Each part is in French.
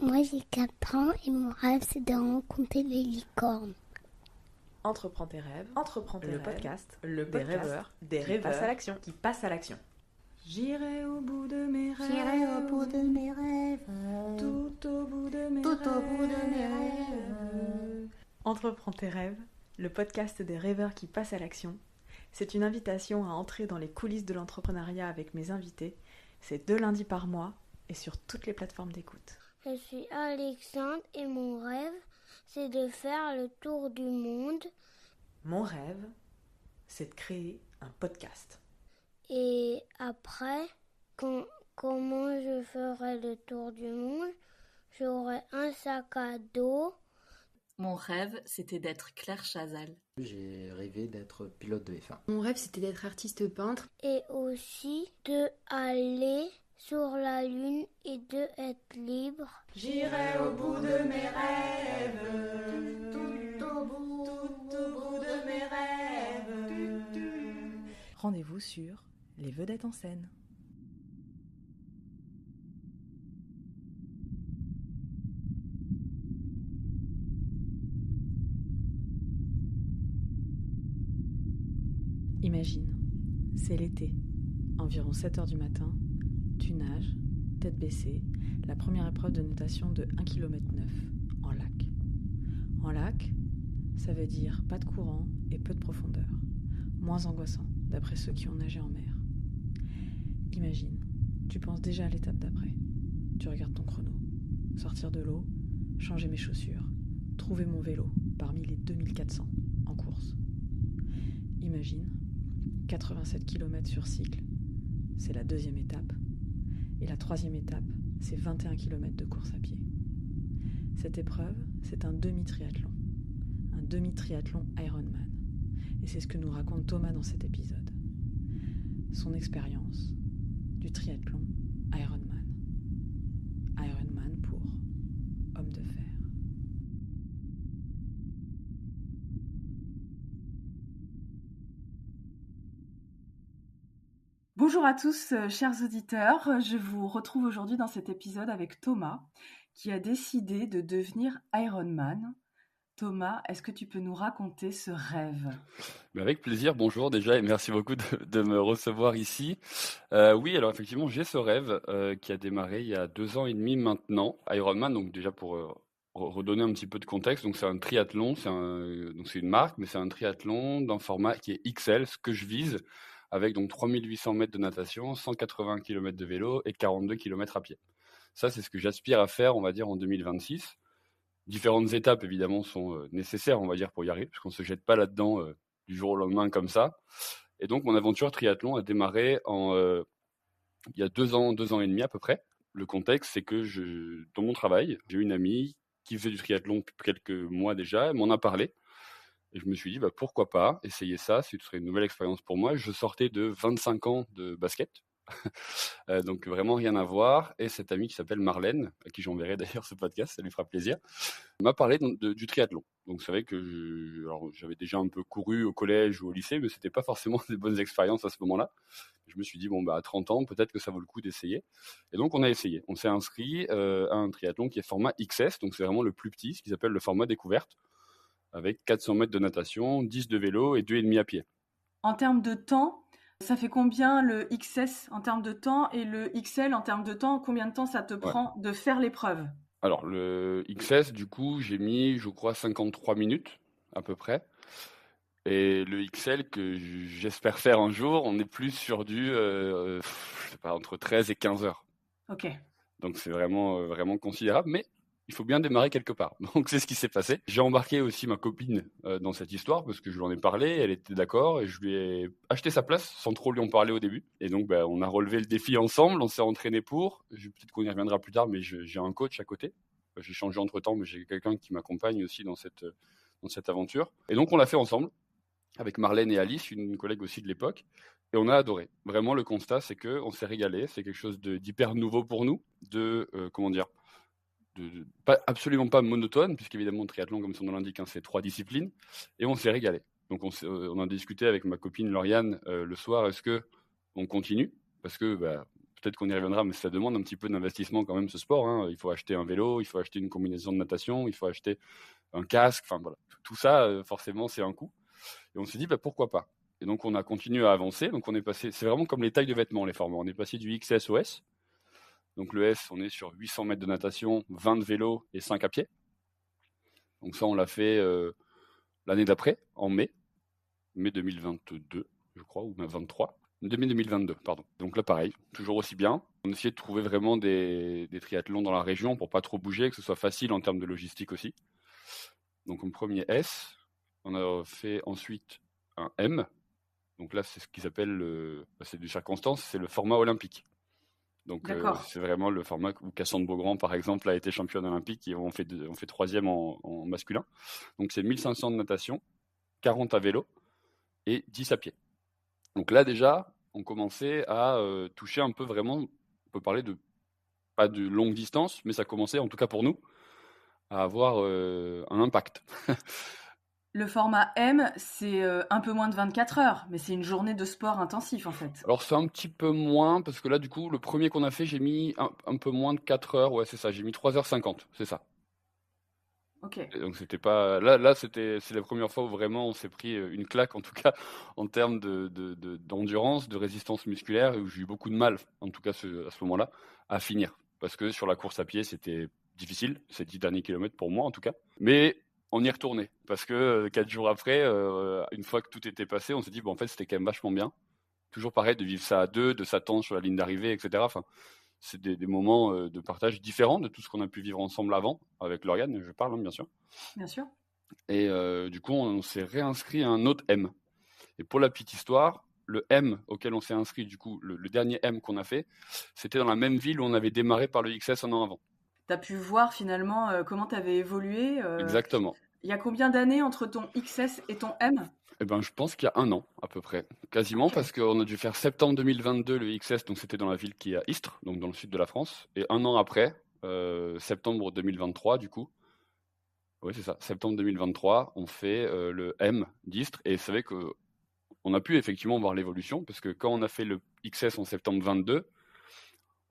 Moi j'ai 4 ans et mon rêve c'est de rencontrer des licornes. Entreprends tes rêves, le podcast des rêveurs qui passent à l'action. J'irai au bout de mes rêves, tout au bout de mes rêves. Entreprends tes rêves, le podcast des rêveurs qui passent à l'action. C'est une invitation à entrer dans les coulisses de l'entrepreneuriat avec mes invités. C'est 2 lundis par mois et sur toutes les plateformes d'écoute. Je suis Alexandre et mon rêve c'est de faire le tour du monde. Mon rêve, c'est de créer un podcast. Et après, comment je ferai le tour du monde? J'aurai un sac à dos. Mon rêve, c'était d'être Claire Chazal. J'ai rêvé d'être pilote de F1. Mon rêve, c'était d'être artiste peintre. Et aussi de aller sur la lune et de être libre. J'irai au bout de mes rêves, tout au bout de mes rêves. Rendez-vous sur Les Vedettes en scène. Imagine, c'est l'été, environ 7h du matin, tu nages, tête baissée, la première épreuve de natation de 1,9 km en lac. En lac, ça veut dire pas de courant et peu de profondeur, moins angoissant d'après ceux qui ont nagé en mer. Imagine, tu penses déjà à l'étape d'après. Tu regardes ton chrono, sortir de l'eau, changer mes chaussures, trouver mon vélo parmi les 2400 en course. Imagine, 87 km sur cycle, c'est la 2e étape. Et la 3e étape, c'est 21 km de course à pied. Cette épreuve, c'est un demi-triathlon. Un demi-triathlon Ironman. Et c'est ce que nous raconte Thomas dans cet épisode. Son expérience du triathlon Ironman. Ironman pour homme de fer. Bonjour à tous, chers auditeurs. Je vous retrouve aujourd'hui dans cet épisode avec Thomas, qui a décidé de devenir Ironman. Thomas, est-ce que tu peux nous raconter ce rêve ? Avec plaisir, bonjour déjà et merci beaucoup de me recevoir ici. Oui, alors effectivement, j'ai ce rêve qui a démarré il y a 2 ans et demi maintenant. Ironman, donc déjà pour redonner un petit peu de contexte, donc c'est un triathlon, donc c'est une marque, mais c'est un triathlon d'un format qui est XL, ce que je vise, avec donc 3800 mètres de natation, 180 km de vélo et 42 km à pied. Ça, c'est ce que j'aspire à faire, on va dire, en 2026. Différentes étapes, évidemment, sont nécessaires, on va dire, pour y arriver, parce qu'on ne se jette pas là-dedans du jour au lendemain comme ça. Et donc, mon aventure triathlon a démarré il y a 2 ans et demi à peu près. Le contexte, c'est que dans mon travail, j'ai une amie qui faisait du triathlon depuis quelques mois déjà, elle m'en a parlé. Et je me suis dit, pourquoi pas essayer ça, ce serait une nouvelle expérience pour moi. Je sortais de 25 ans de basket, donc vraiment rien à voir. Et cette amie qui s'appelle Marlène, à qui j'enverrai d'ailleurs ce podcast, ça lui fera plaisir, m'a parlé du triathlon. Donc c'est vrai que j'avais déjà un peu couru au collège ou au lycée, mais c'était pas forcément des bonnes expériences à ce moment-là. Je me suis dit, à 30 ans, peut-être que ça vaut le coup d'essayer. Et donc on a essayé. On s'est inscrit à un triathlon qui est format XS, donc c'est vraiment le plus petit, ce qu'ils appellent le format découverte, avec 400 mètres de natation, 10 de vélo et 2,5 à pied. En termes de temps, ça fait combien le XS en termes de temps et le XL en termes de temps? Combien de temps ça te prend de faire l'épreuve? Alors, le XS, du coup, j'ai mis, je crois, 53 minutes à peu près. Et le XL, que j'espère faire un jour, on est plus sur du, entre 13 et 15 heures. Ok. Donc, c'est vraiment, vraiment considérable, mais il faut bien démarrer quelque part. Donc, c'est ce qui s'est passé. J'ai embarqué aussi ma copine dans cette histoire parce que je lui en ai parlé, elle était d'accord et je lui ai acheté sa place sans trop lui en parler au début. Et donc, on a relevé le défi ensemble, on s'est entraîné pour. Peut-être qu'on y reviendra plus tard, mais j'ai un coach à côté. J'ai changé entre-temps, mais j'ai quelqu'un qui m'accompagne aussi dans cette aventure. Et donc, on l'a fait ensemble avec Marlène et Alice, une collègue aussi de l'époque. Et on a adoré. Vraiment, le constat, c'est qu'on s'est régalé. C'est quelque chose d'hyper nouveau pour nous, absolument pas monotone, puisqu'évidemment, le triathlon, comme son nom l'indique, c'est 3 disciplines, et on s'est régalé. Donc, on a discuté avec ma copine Lauriane le soir, est-ce qu'on continue ? Parce que peut-être qu'on y reviendra, mais ça demande un petit peu d'investissement quand même, ce sport, hein. Il faut acheter un vélo, il faut acheter une combinaison de natation, il faut acheter un casque, enfin voilà. Tout ça, forcément, c'est un coût. Et on s'est dit, pourquoi pas? Et donc, on a continué à avancer. Donc, on est passé, c'est vraiment comme les tailles de vêtements, les formats. On est passé du XS au S. Donc, le S, on est sur 800 mètres de natation, 20 de vélo et 5 à pied. Donc, ça, on l'a fait l'année d'après, en mai 2022, je crois, ou 23. 2022, pardon. Donc là, pareil, toujours aussi bien. On essayait de trouver vraiment des triathlons dans la région pour pas trop bouger, que ce soit facile en termes de logistique aussi. Donc, en premier S, on a fait ensuite un M. Donc là, c'est ce qu'ils appellent, c'est du circonstance, c'est le format olympique. Donc c'est vraiment le format où Cassandre Beaugrand, par exemple, a été championne olympique et on fait troisième en masculin. Donc c'est 1500 de natation, 40 à vélo et 10 à pied. Donc là, déjà, on commençait à toucher un peu vraiment, on peut parler de, pas de longue distance, mais ça commençait, en tout cas pour nous, à avoir un impact. Le format M, c'est un peu moins de 24 heures, mais c'est une journée de sport intensif en fait. Alors c'est un petit peu moins, parce que là du coup, le premier qu'on a fait, j'ai mis un peu moins de 4 heures, ouais c'est ça, j'ai mis 3h50, c'est ça. Ok. Et donc c'était pas... Là c'est la première fois où vraiment on s'est pris une claque, en tout cas en termes d'endurance, de résistance musculaire, et où j'ai eu beaucoup de mal, en tout cas à ce moment-là, à finir. Parce que sur la course à pied, c'était difficile, ces 10 derniers kilomètres pour moi en tout cas. Mais on y est retourné parce que 4 jours après, une fois que tout était passé, on s'est dit en fait c'était quand même vachement bien. Toujours pareil de vivre ça à deux, de s'attendre sur la ligne d'arrivée, etc. Enfin, c'est des moments de partage différents de tout ce qu'on a pu vivre ensemble avant avec Lauriane, je parle bien sûr. Bien sûr. Et du coup on s'est réinscrit à un autre M. Et pour la petite histoire, le M auquel on s'est inscrit, du coup le dernier M qu'on a fait, c'était dans la même ville où on avait démarré par le XS un an avant. Tu as pu voir finalement comment tu avais évolué. Exactement. Il y a combien d'années entre ton XS et ton M? Eh ben, je pense qu'il y a un an à peu près, quasiment, parce qu'on a dû faire septembre 2022 le XS, donc c'était dans la ville qui est à Istres, donc dans le sud de la France, et un an après, septembre 2023 du coup, oui c'est ça, septembre 2023, on fait le M d'Istres, et c'est vrai qu'on a pu effectivement voir l'évolution, parce que quand on a fait le XS en septembre 22,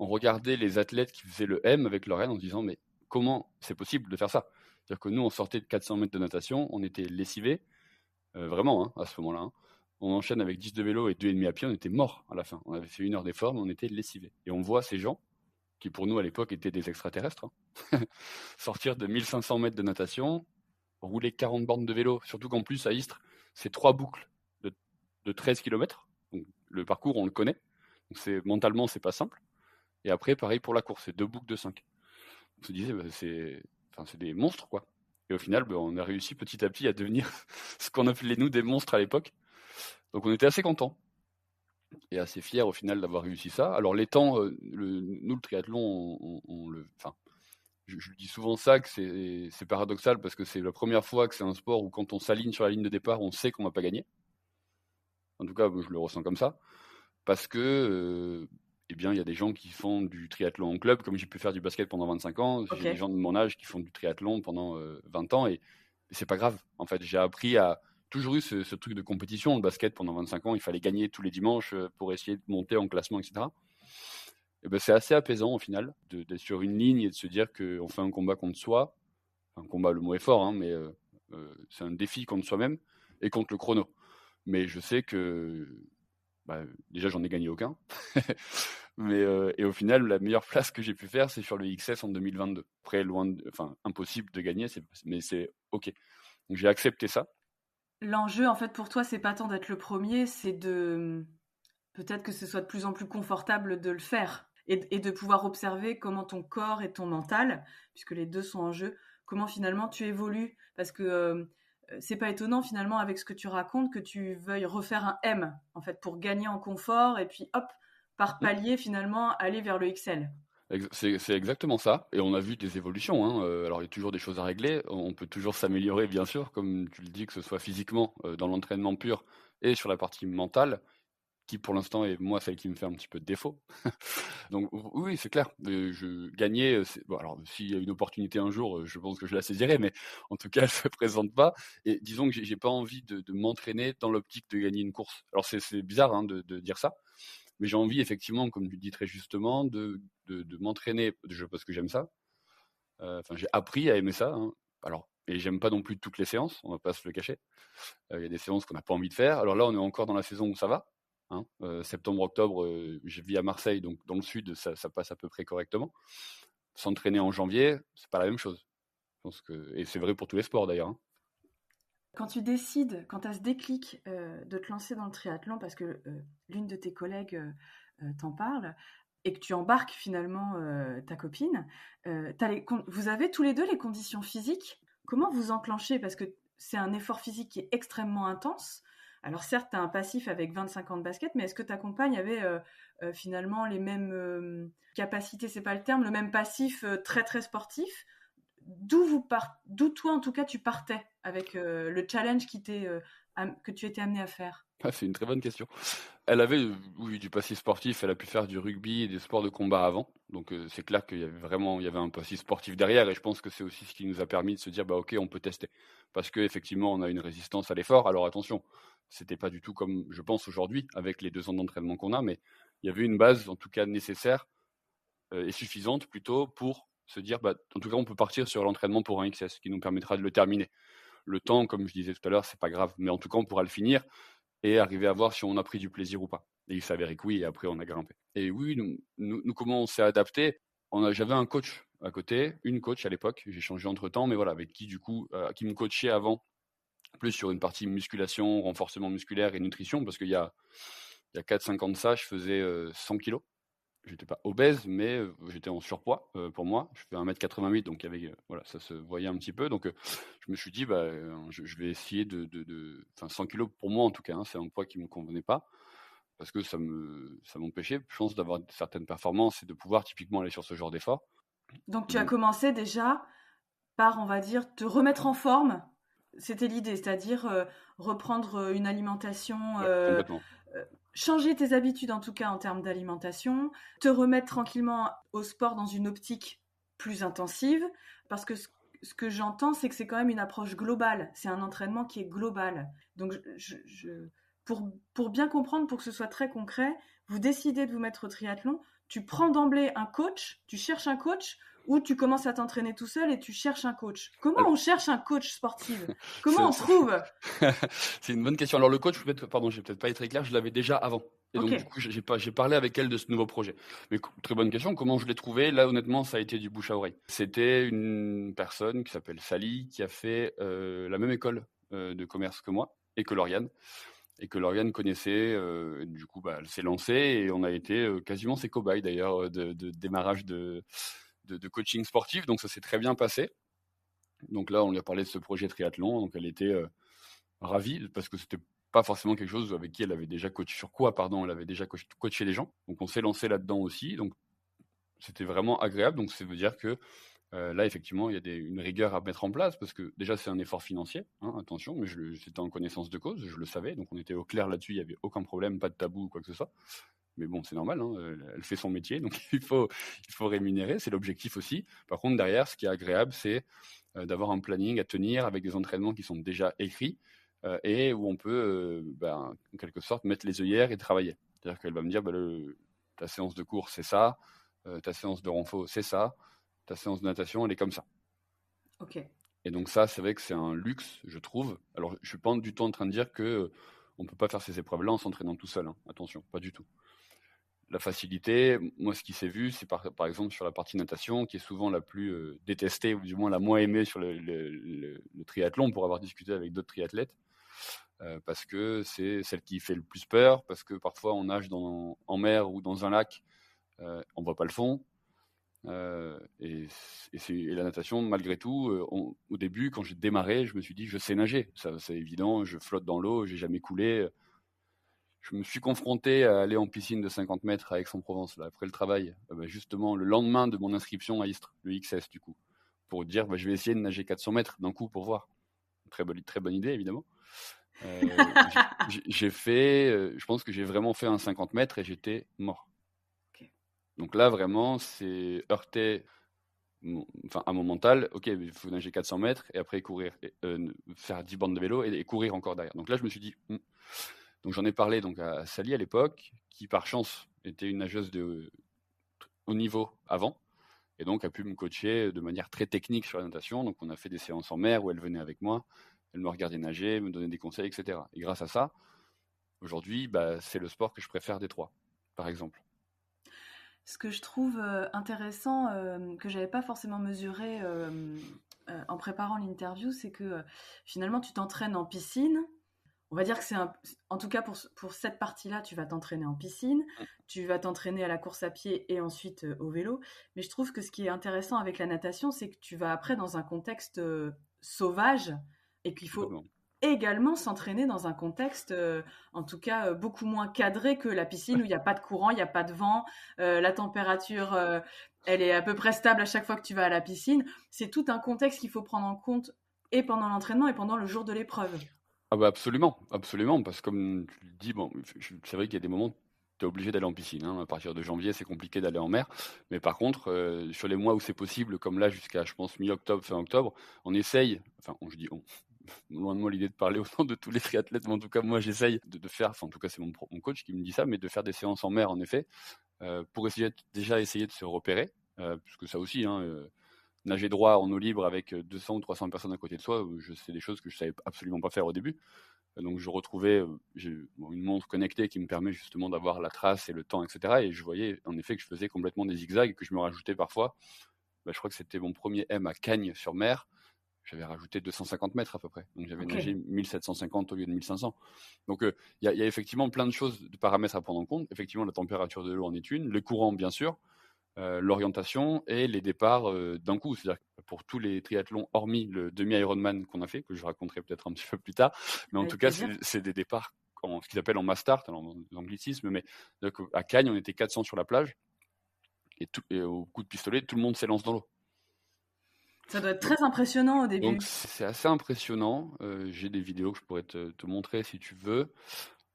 on regardait les athlètes qui faisaient le M avec leur N en se disant mais comment c'est possible de faire ça? C'est-à-dire que nous on sortait de 400 mètres de natation, on était lessivés, vraiment hein, à ce moment-là. Hein. On enchaîne avec 10 de vélo et 2,5 à pied, on était morts à la fin. On avait fait 1 heure d'effort, mais on était lessivés. Et on voit ces gens, qui pour nous à l'époque étaient des extraterrestres, hein, sortir de 1500 mètres de natation, rouler 40 bornes de vélo, surtout qu'en plus à Istres, c'est 3 boucles de 13 km. Donc, le parcours, on le connaît. Donc mentalement, c'est pas simple. Et après, pareil pour la course, c'est 2 boucles de 5. On se disait, c'est des monstres, quoi. Et au final, on a réussi petit à petit à devenir ce qu'on appelait nous des monstres à l'époque. Donc on était assez contents et assez fiers au final d'avoir réussi ça. Alors les temps, nous le triathlon, je dis souvent ça, que c'est paradoxal parce que c'est la première fois que c'est un sport où quand on s'aligne sur la ligne de départ, on sait qu'on va pas gagner. En tout cas, je le ressens comme ça. Parce que il y a des gens qui font du triathlon en club, comme j'ai pu faire du basket pendant 25 ans. J'ai des gens de mon âge qui font du triathlon pendant 20 ans et c'est pas grave. En fait, j'ai appris à toujours eu ce truc de compétition. Le basket pendant 25 ans, il fallait gagner tous les dimanches pour essayer de monter en classement, etc. Et c'est assez apaisant au final d'être sur une ligne et de se dire qu'on fait un combat contre soi. Un combat, le mot est fort, hein, mais c'est un défi contre soi-même et contre le chrono. Mais je sais que déjà, j'en ai gagné aucun. Et au final, la meilleure place que j'ai pu faire, c'est sur le XS en 2022. Après, impossible de gagner, mais c'est OK. Donc, j'ai accepté ça. L'enjeu, en fait, pour toi, c'est pas tant d'être le premier, c'est de... Peut-être que ce soit de plus en plus confortable de le faire et de pouvoir observer comment ton corps et ton mental, puisque les deux sont en jeu, comment finalement tu évolues. Parce que... c'est pas étonnant finalement avec ce que tu racontes que tu veuilles refaire un M en fait pour gagner en confort et puis hop par palier finalement aller vers le XL. C'est exactement ça et on a vu des évolutions. Hein. Alors il y a toujours des choses à régler, on peut toujours s'améliorer bien sûr, comme tu le dis, que ce soit physiquement dans l'entraînement pur et sur la partie mentale qui pour l'instant est moi celle qui me fait un petit peu de défaut. Donc oui, c'est clair. Gagner, alors s'il y a une opportunité un jour, je pense que je la saisirai, mais en tout cas, elle se présente pas. Et disons que j'ai pas envie de m'entraîner dans l'optique de gagner une course. Alors c'est bizarre hein, de dire ça, Mais j'ai envie, effectivement, comme tu dis très justement, de m'entraîner, parce que j'aime ça. J'ai appris à aimer ça, hein. Alors, et j'aime pas non plus toutes les séances, on va pas se le cacher. Il y a des séances qu'on n'a pas envie de faire. Alors là, on est encore dans la saison où ça va, hein. Septembre, octobre, je vis à Marseille, donc dans le sud, ça passe à peu près correctement. S'entraîner en janvier, c'est pas la même chose. Je pense et c'est vrai pour tous les sports d'ailleurs, hein. Quand tu décides, quand tu as ce déclic de te lancer dans le triathlon, parce que l'une de tes collègues t'en parle, et que tu embarques finalement ta copine, vous avez tous les deux les conditions physiques. Comment vous enclenchez? Parce que c'est un effort physique qui est extrêmement intense. Alors certes, tu as un passif avec 25 ans de basket, mais est-ce que ta compagne avait finalement les mêmes capacités, c'est pas le terme, le même passif très très sportif? D'où toi en tout cas tu partais avec le challenge que tu étais amené à faire? Ah, c'est une très bonne question. Elle avait, oui, du passif sportif, elle a pu faire du rugby et des sports de combat avant. Donc c'est clair qu'il y avait un passif sportif derrière, et je pense que c'est aussi ce qui nous a permis de se dire, bah ok, on peut tester. Parce qu'effectivement, on a une résistance à l'effort. Alors attention, c'était pas du tout comme je pense aujourd'hui, avec les 2 ans d'entraînement qu'on a, mais il y avait une base, en tout cas nécessaire, et suffisante plutôt, pour se dire, bah, en tout cas, on peut partir sur l'entraînement pour un XS, qui nous permettra de le terminer. Le temps, comme je disais tout à l'heure, c'est pas grave, mais en tout cas, on pourra le finir et arriver à voir si on a pris du plaisir ou pas. Et il s'avérait que oui, et après, on a grimpé. Et oui, nous comment on s'est adapté? J'avais un coach à côté, une coach à l'époque, j'ai changé entre-temps, mais voilà, avec qui, du coup, qui me coachait avant, plus sur une partie musculation, renforcement musculaire et nutrition, parce qu'il y a 4-5 ans de ça, je faisais 100 kilos. J'étais pas obèse, mais j'étais en surpoids pour moi. Je fais 1m88, donc voilà, ça se voyait un petit peu. Donc je me suis dit, bah, je vais essayer 100 kilos pour moi en tout cas, hein, c'est un poids qui me convenait pas, parce que ça m'empêchait, je pense, d'avoir certaines performances et de pouvoir typiquement aller sur ce genre d'effort. Donc tu as commencé déjà par, on va dire, te remettre en forme. C'était l'idée, c'est-à-dire reprendre une alimentation, Complètement. changer tes habitudes en tout cas en termes d'alimentation, te remettre tranquillement au sport dans une optique plus intensive, parce que ce que j'entends, c'est que c'est quand même une approche globale, c'est un entraînement qui est global. Donc pour bien comprendre, pour que ce soit très concret, vous décidez de vous mettre au triathlon, tu prends d'emblée un coach, tu cherches un coach, ou tu commences à t'entraîner tout seul et tu cherches un coach? Comment on cherche un coach sportif? Comment on trouve? C'est une bonne question. Alors le coach, je vais peut-être pas être très clair, je l'avais déjà avant. Et donc du coup, j'ai parlé avec elle de ce nouveau projet. Mais très bonne question, comment je l'ai trouvé? Là, honnêtement, ça a été du bouche à oreille. C'était une personne qui s'appelle Sally, qui a fait la même école de commerce que moi, et que Lauriane. Et que Lauriane connaissait, du coup, bah, elle s'est lancée, et on a été quasiment ses cobayes d'ailleurs de démarrage de coaching sportif, donc ça s'est très bien passé. Donc là, on lui a parlé de ce projet triathlon, donc elle était ravie, parce que c'était pas forcément quelque chose avec qui elle avait déjà coaché, elle avait déjà coaché des gens, donc on s'est lancé là-dedans aussi, donc c'était vraiment agréable. Donc ça veut dire que là, effectivement, il y a une rigueur à mettre en place, parce que déjà, c'est un effort financier, hein, attention, mais c'était en connaissance de cause, je le savais, donc on était au clair là-dessus, il n'y avait aucun problème, pas de tabou ou quoi que ce soit. Mais bon, c'est normal, hein, elle fait son métier, donc il faut rémunérer, c'est l'objectif aussi. Par contre, derrière, ce qui est agréable, c'est d'avoir un planning à tenir avec des entraînements qui sont déjà écrits, et où on peut, en quelque sorte, mettre les œillères et travailler. C'est-à-dire qu'elle va me dire, ta séance de cours, c'est ça, ta séance de renfo, c'est ça, ta séance de natation, elle est comme ça. Ok. Et donc ça, c'est vrai que c'est un luxe, je trouve. Alors, je suis pas du tout en train de dire que on peut pas faire ces épreuves-là en s'entraînant tout seul, hein. Attention, pas du tout. La facilité, moi, ce qui s'est vu, c'est par exemple sur la partie natation, qui est souvent la plus détestée, ou du moins la moins aimée sur le triathlon, pour avoir discuté avec d'autres triathlètes, parce que c'est celle qui fait le plus peur, parce que parfois on nage en mer ou dans un lac, on voit pas le fond. Et la natation, malgré tout, au début, quand j'ai démarré, je me suis dit, je sais nager, ça, c'est évident, je flotte dans l'eau, j'ai jamais coulé. Je me suis confronté à aller en piscine de 50 mètres à Aix-en-Provence, là, après le travail, justement le lendemain de mon inscription à Istres, le XS du coup, pour dire, je vais essayer de nager 400 mètres d'un coup pour voir. Très bonne idée, évidemment. J'ai fait, je pense que j'ai vraiment fait un 50 mètres et j'étais mort. Okay. Donc là, vraiment, c'est heurté à mon mental. Ok, il faut nager 400 mètres et après courir, faire 10 bandes de vélo et courir encore derrière. Donc là, je me suis dit... Donc j'en ai parlé donc à Sally à l'époque, qui par chance était une nageuse de haut niveau avant, et donc a pu me coacher de manière très technique sur la natation. Donc on a fait des séances en mer où elle venait avec moi, elle me regardait nager, me donnait des conseils, etc. Et grâce à ça, aujourd'hui, c'est le sport que je préfère des trois, par exemple. Ce que je trouve intéressant, que j'avais pas forcément mesuré en préparant l'interview, c'est que finalement tu t'entraînes en piscine. On va dire que en tout cas pour cette partie-là, tu vas t'entraîner en piscine, tu vas t'entraîner à la course à pied et ensuite au vélo. Mais je trouve que ce qui est intéressant avec la natation, c'est que tu vas après dans un contexte sauvage et qu'il faut Complètement. également s'entraîner dans un contexte, en tout cas, beaucoup moins cadré que la piscine où il n'y a pas de courant, il n'y a pas de vent, la température, elle est à peu près stable à chaque fois que tu vas à la piscine. C'est tout un contexte qu'il faut prendre en compte et pendant l'entraînement et pendant le jour de l'épreuve. Ah bah absolument, absolument, parce que comme tu le dis, c'est vrai qu'il y a des moments où tu es obligé d'aller en piscine, hein. À partir de janvier, c'est compliqué d'aller en mer. Mais par contre, sur les mois où c'est possible, comme là jusqu'à, je pense, mi-octobre, fin octobre, on essaye, je dis on, loin de moi l'idée de parler au nom de tous les triathlètes, mais en tout cas, moi, j'essaye de faire, en tout cas, c'est mon coach qui me dit ça, mais de faire des séances en mer, en effet, pour essayer de se repérer, puisque ça aussi, hein, nager droit en eau libre avec 200 ou 300 personnes à côté de soi, c'est des choses que je savais absolument pas faire au début. Donc je retrouvais, j'ai une montre connectée qui me permet justement d'avoir la trace et le temps, etc. Et je voyais en effet que je faisais complètement des zigzags, que je me rajoutais parfois. Je crois que c'était mon premier M à Cagnes-sur-Mer. J'avais rajouté 250 mètres à peu près. Donc j'avais nagé 1750 au lieu de 1500. Donc il y a effectivement plein de choses, de paramètres à prendre en compte. Effectivement, la température de l'eau en est une, le courant bien sûr, l'orientation et les départs d'un coup. C'est-à-dire que pour tous les triathlons, hormis le demi-Ironman qu'on a fait, que je raconterai peut-être un petit peu plus tard, mais en Avec tout cas, plaisir. c'est des départs, ce qu'ils appellent en mass start, alors dans l'anglicisme, mais donc, à Cagnes, on était 400 sur la plage, et au coup de pistolet, tout le monde s'élance dans l'eau. Ça doit être très impressionnant au début. Donc c'est assez impressionnant. J'ai des vidéos que je pourrais te montrer si tu veux.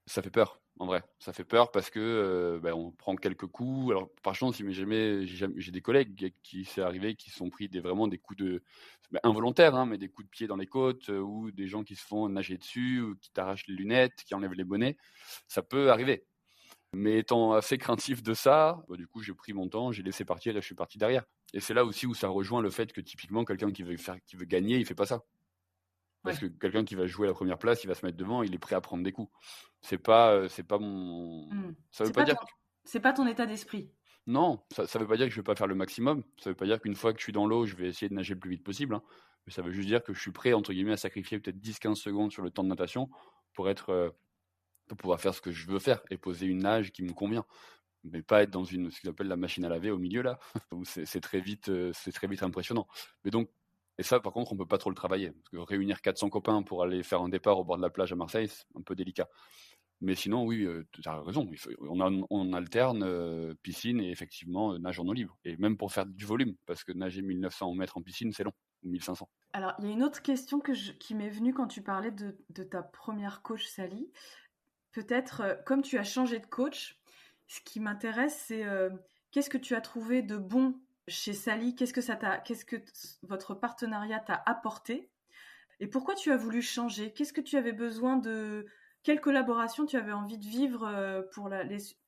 Ça fait peur, en vrai. Ça fait peur parce que on prend quelques coups. Alors par chance, j'ai des collègues qui c'est arrivé, qui se sont pris vraiment des coups de involontaires, hein, mais des coups de pied dans les côtes, ou des gens qui se font nager dessus, ou qui t'arrachent les lunettes, qui enlèvent les bonnets. Ça peut arriver. Mais étant assez craintif de ça, du coup, j'ai pris mon temps, j'ai laissé partir et je suis parti derrière. Et c'est là aussi où ça rejoint le fait que typiquement, quelqu'un qui veut gagner, il fait pas ça. Parce que quelqu'un qui va jouer la première place, il va se mettre devant, il est prêt à prendre des coups. C'est pas mon. Ça veut pas dire. C'est pas ton état d'esprit. Non, ça veut pas dire que je vais pas faire le maximum. Ça veut pas dire qu'une fois que je suis dans l'eau, je vais essayer de nager le plus vite possible, hein. Mais ça veut juste dire que je suis prêt, entre guillemets, à sacrifier peut-être 10-15 secondes sur le temps de natation pour pouvoir faire ce que je veux faire et poser une nage qui me convient. Mais pas être dans ce qu'ils appellent la machine à laver au milieu là, où c'est très vite impressionnant. Mais donc, et ça par contre on peut pas trop le travailler, parce que réunir 400 copains pour aller faire un départ au bord de la plage à Marseille, c'est un peu délicat. Mais sinon oui, tu as raison, on alterne piscine et effectivement nage en eau libre, et même pour faire du volume, parce que nager 1900 mètres en piscine c'est long, ou 1500. Alors il y a une autre question qui m'est venue quand tu parlais de ta première coach Sally. Peut-être, comme tu as changé de coach, ce qui m'intéresse, c'est qu'est-ce que tu as trouvé de bon chez Sally? Qu'est-ce que votre partenariat t'a apporté? Et pourquoi tu as voulu changer? Qu'est-ce que tu avais besoin de... Quelle collaboration tu avais envie de vivre pour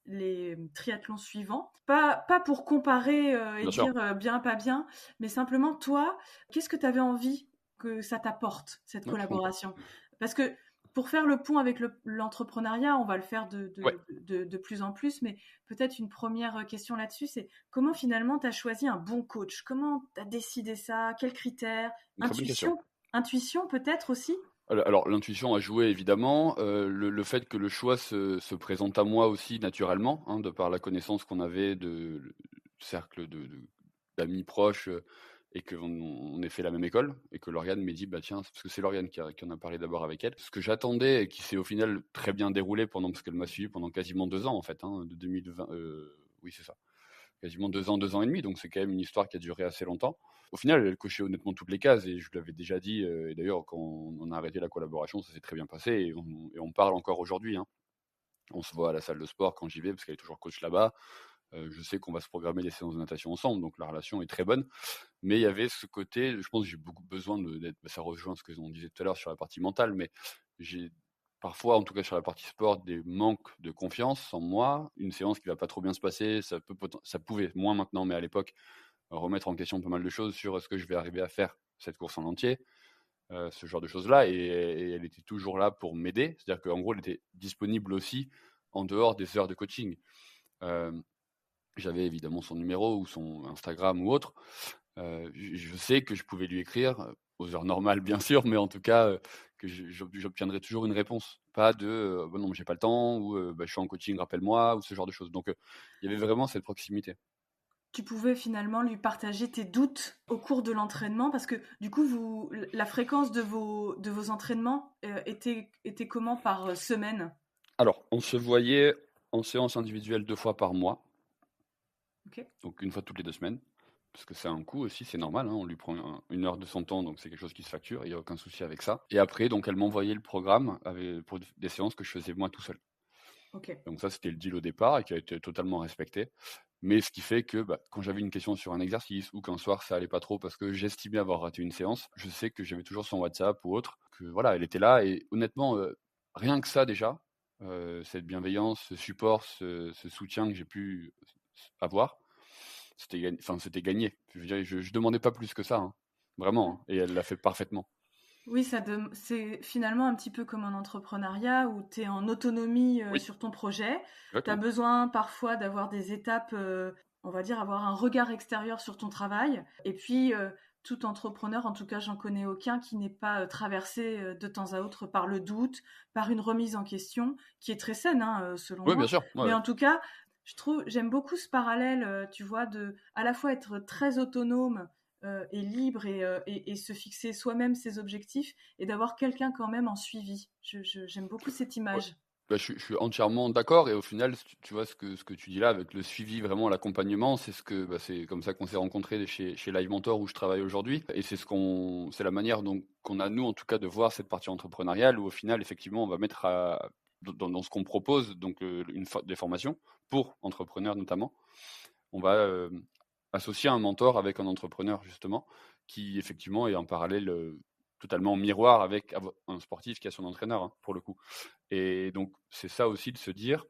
les triathlons suivants? Pas pour comparer et dire bien, pas bien, mais simplement toi, qu'est-ce que tu avais envie que ça t'apporte, cette collaboration? Parce que pour faire le pont avec l'entrepreneuriat, on va le faire de plus en plus, mais peut-être une première question là-dessus, c'est comment finalement tu as choisi un bon coach? Comment tu as décidé ça? Quels critères? Intuition peut-être aussi? Alors l'intuition a joué évidemment, le fait que le choix se présente à moi aussi naturellement, hein, de par la connaissance qu'on avait de cercle d'amis proches, et qu'on ait fait la même école, et que Lauriane m'ait dit tiens, parce que c'est Lauriane qui en a parlé d'abord avec elle, ce que j'attendais et qui s'est au final très bien déroulé parce qu'elle m'a suivi pendant quasiment 2 ans en fait, hein, de 2020, oui c'est ça, quasiment 2 ans et demi, donc c'est quand même une histoire qui a duré assez longtemps. Au final, elle cochait honnêtement toutes les cases, et je l'avais déjà dit, et d'ailleurs quand on a arrêté la collaboration, ça s'est très bien passé, et on parle encore aujourd'hui, hein. On se voit à la salle de sport quand j'y vais, parce qu'elle est toujours coach là-bas. Je sais qu'on va se programmer des séances de natation ensemble, donc la relation est très bonne. Mais il y avait ce côté, je pense que j'ai beaucoup besoin ça rejoint ce que on disait tout à l'heure sur la partie mentale, mais j'ai parfois, en tout cas sur la partie sport, des manques de confiance en moi, une séance qui va pas trop bien se passer, ça pouvait, moins maintenant, mais à l'époque, remettre en question pas mal de choses sur est-ce que je vais arriver à faire cette course en entier, ce genre de choses-là. Et elle était toujours là pour m'aider. C'est-à-dire qu'en gros, elle était disponible aussi en dehors des heures de coaching. J'avais évidemment son numéro ou son Instagram ou autre. Je sais que je pouvais lui écrire aux heures normales, bien sûr, mais en tout cas, que j'obtiendrai toujours une réponse. Pas de bah non, j'ai pas le temps, ou bah, je suis en coaching, rappelle-moi, ou ce genre de choses. Donc, il y avait vraiment cette proximité. Tu pouvais finalement lui partager tes doutes au cours de l'entraînement parce que du coup, la fréquence de vos entraînements était comment par semaine? Alors, on se voyait en séance individuelle 2 fois par mois. Ok. Donc 1 fois toutes les 2 semaines. Parce que c'est un coût aussi, c'est normal, hein, on lui prend 1 heure de son temps, donc c'est quelque chose qui se facture, il n'y a aucun souci avec ça. Et après, donc elle m'envoyait le programme pour des séances que je faisais moi tout seul. Ok. Donc ça, c'était le deal au départ et qui a été totalement respecté. Mais ce qui fait que bah, quand j'avais une question sur un exercice ou qu'un soir ça allait pas trop parce que j'estimais avoir raté une séance, je sais que j'avais toujours son WhatsApp ou autre, que voilà, elle était là. Et honnêtement, rien que ça déjà, cette bienveillance, ce support, ce soutien que j'ai pu avoir, c'était gagné. Je veux dire, je demandais pas plus que ça, hein. Vraiment, hein. Et elle l'a fait parfaitement. Oui, c'est finalement un petit peu comme en entrepreneuriat où tu es en autonomie Oui, sur ton projet. Tu as exactement. besoin parfois d'avoir des étapes, on va dire, avoir un regard extérieur sur ton travail. Et puis, tout entrepreneur, en tout cas, j'en connais aucun qui n'est pas traversé de temps à autre par le doute, par une remise en question, qui est très saine, hein, selon Oui, bien moi. sûr. Ouais, Mais ouais. en tout cas, j'aime beaucoup ce parallèle, tu vois, de à la fois être très autonome et libre et se fixer soi-même ses objectifs et d'avoir quelqu'un quand même en suivi. J'aime beaucoup cette Ouais. image. Bah, je suis entièrement d'accord. Et au final, tu vois, ce que tu dis là, avec le suivi, vraiment l'accompagnement, c'est comme ça qu'on s'est rencontrés chez Live Mentor où je travaille aujourd'hui. Et c'est la manière qu'on a, nous, en tout cas, de voir cette partie entrepreneuriale où, au final, effectivement, on va mettre dans ce qu'on propose, donc des formations pour entrepreneurs notamment. On va associer un mentor avec un entrepreneur, justement, qui, effectivement, est en parallèle totalement en miroir avec un sportif qui a son entraîneur, hein, pour le coup. Et donc, c'est ça aussi de se dire,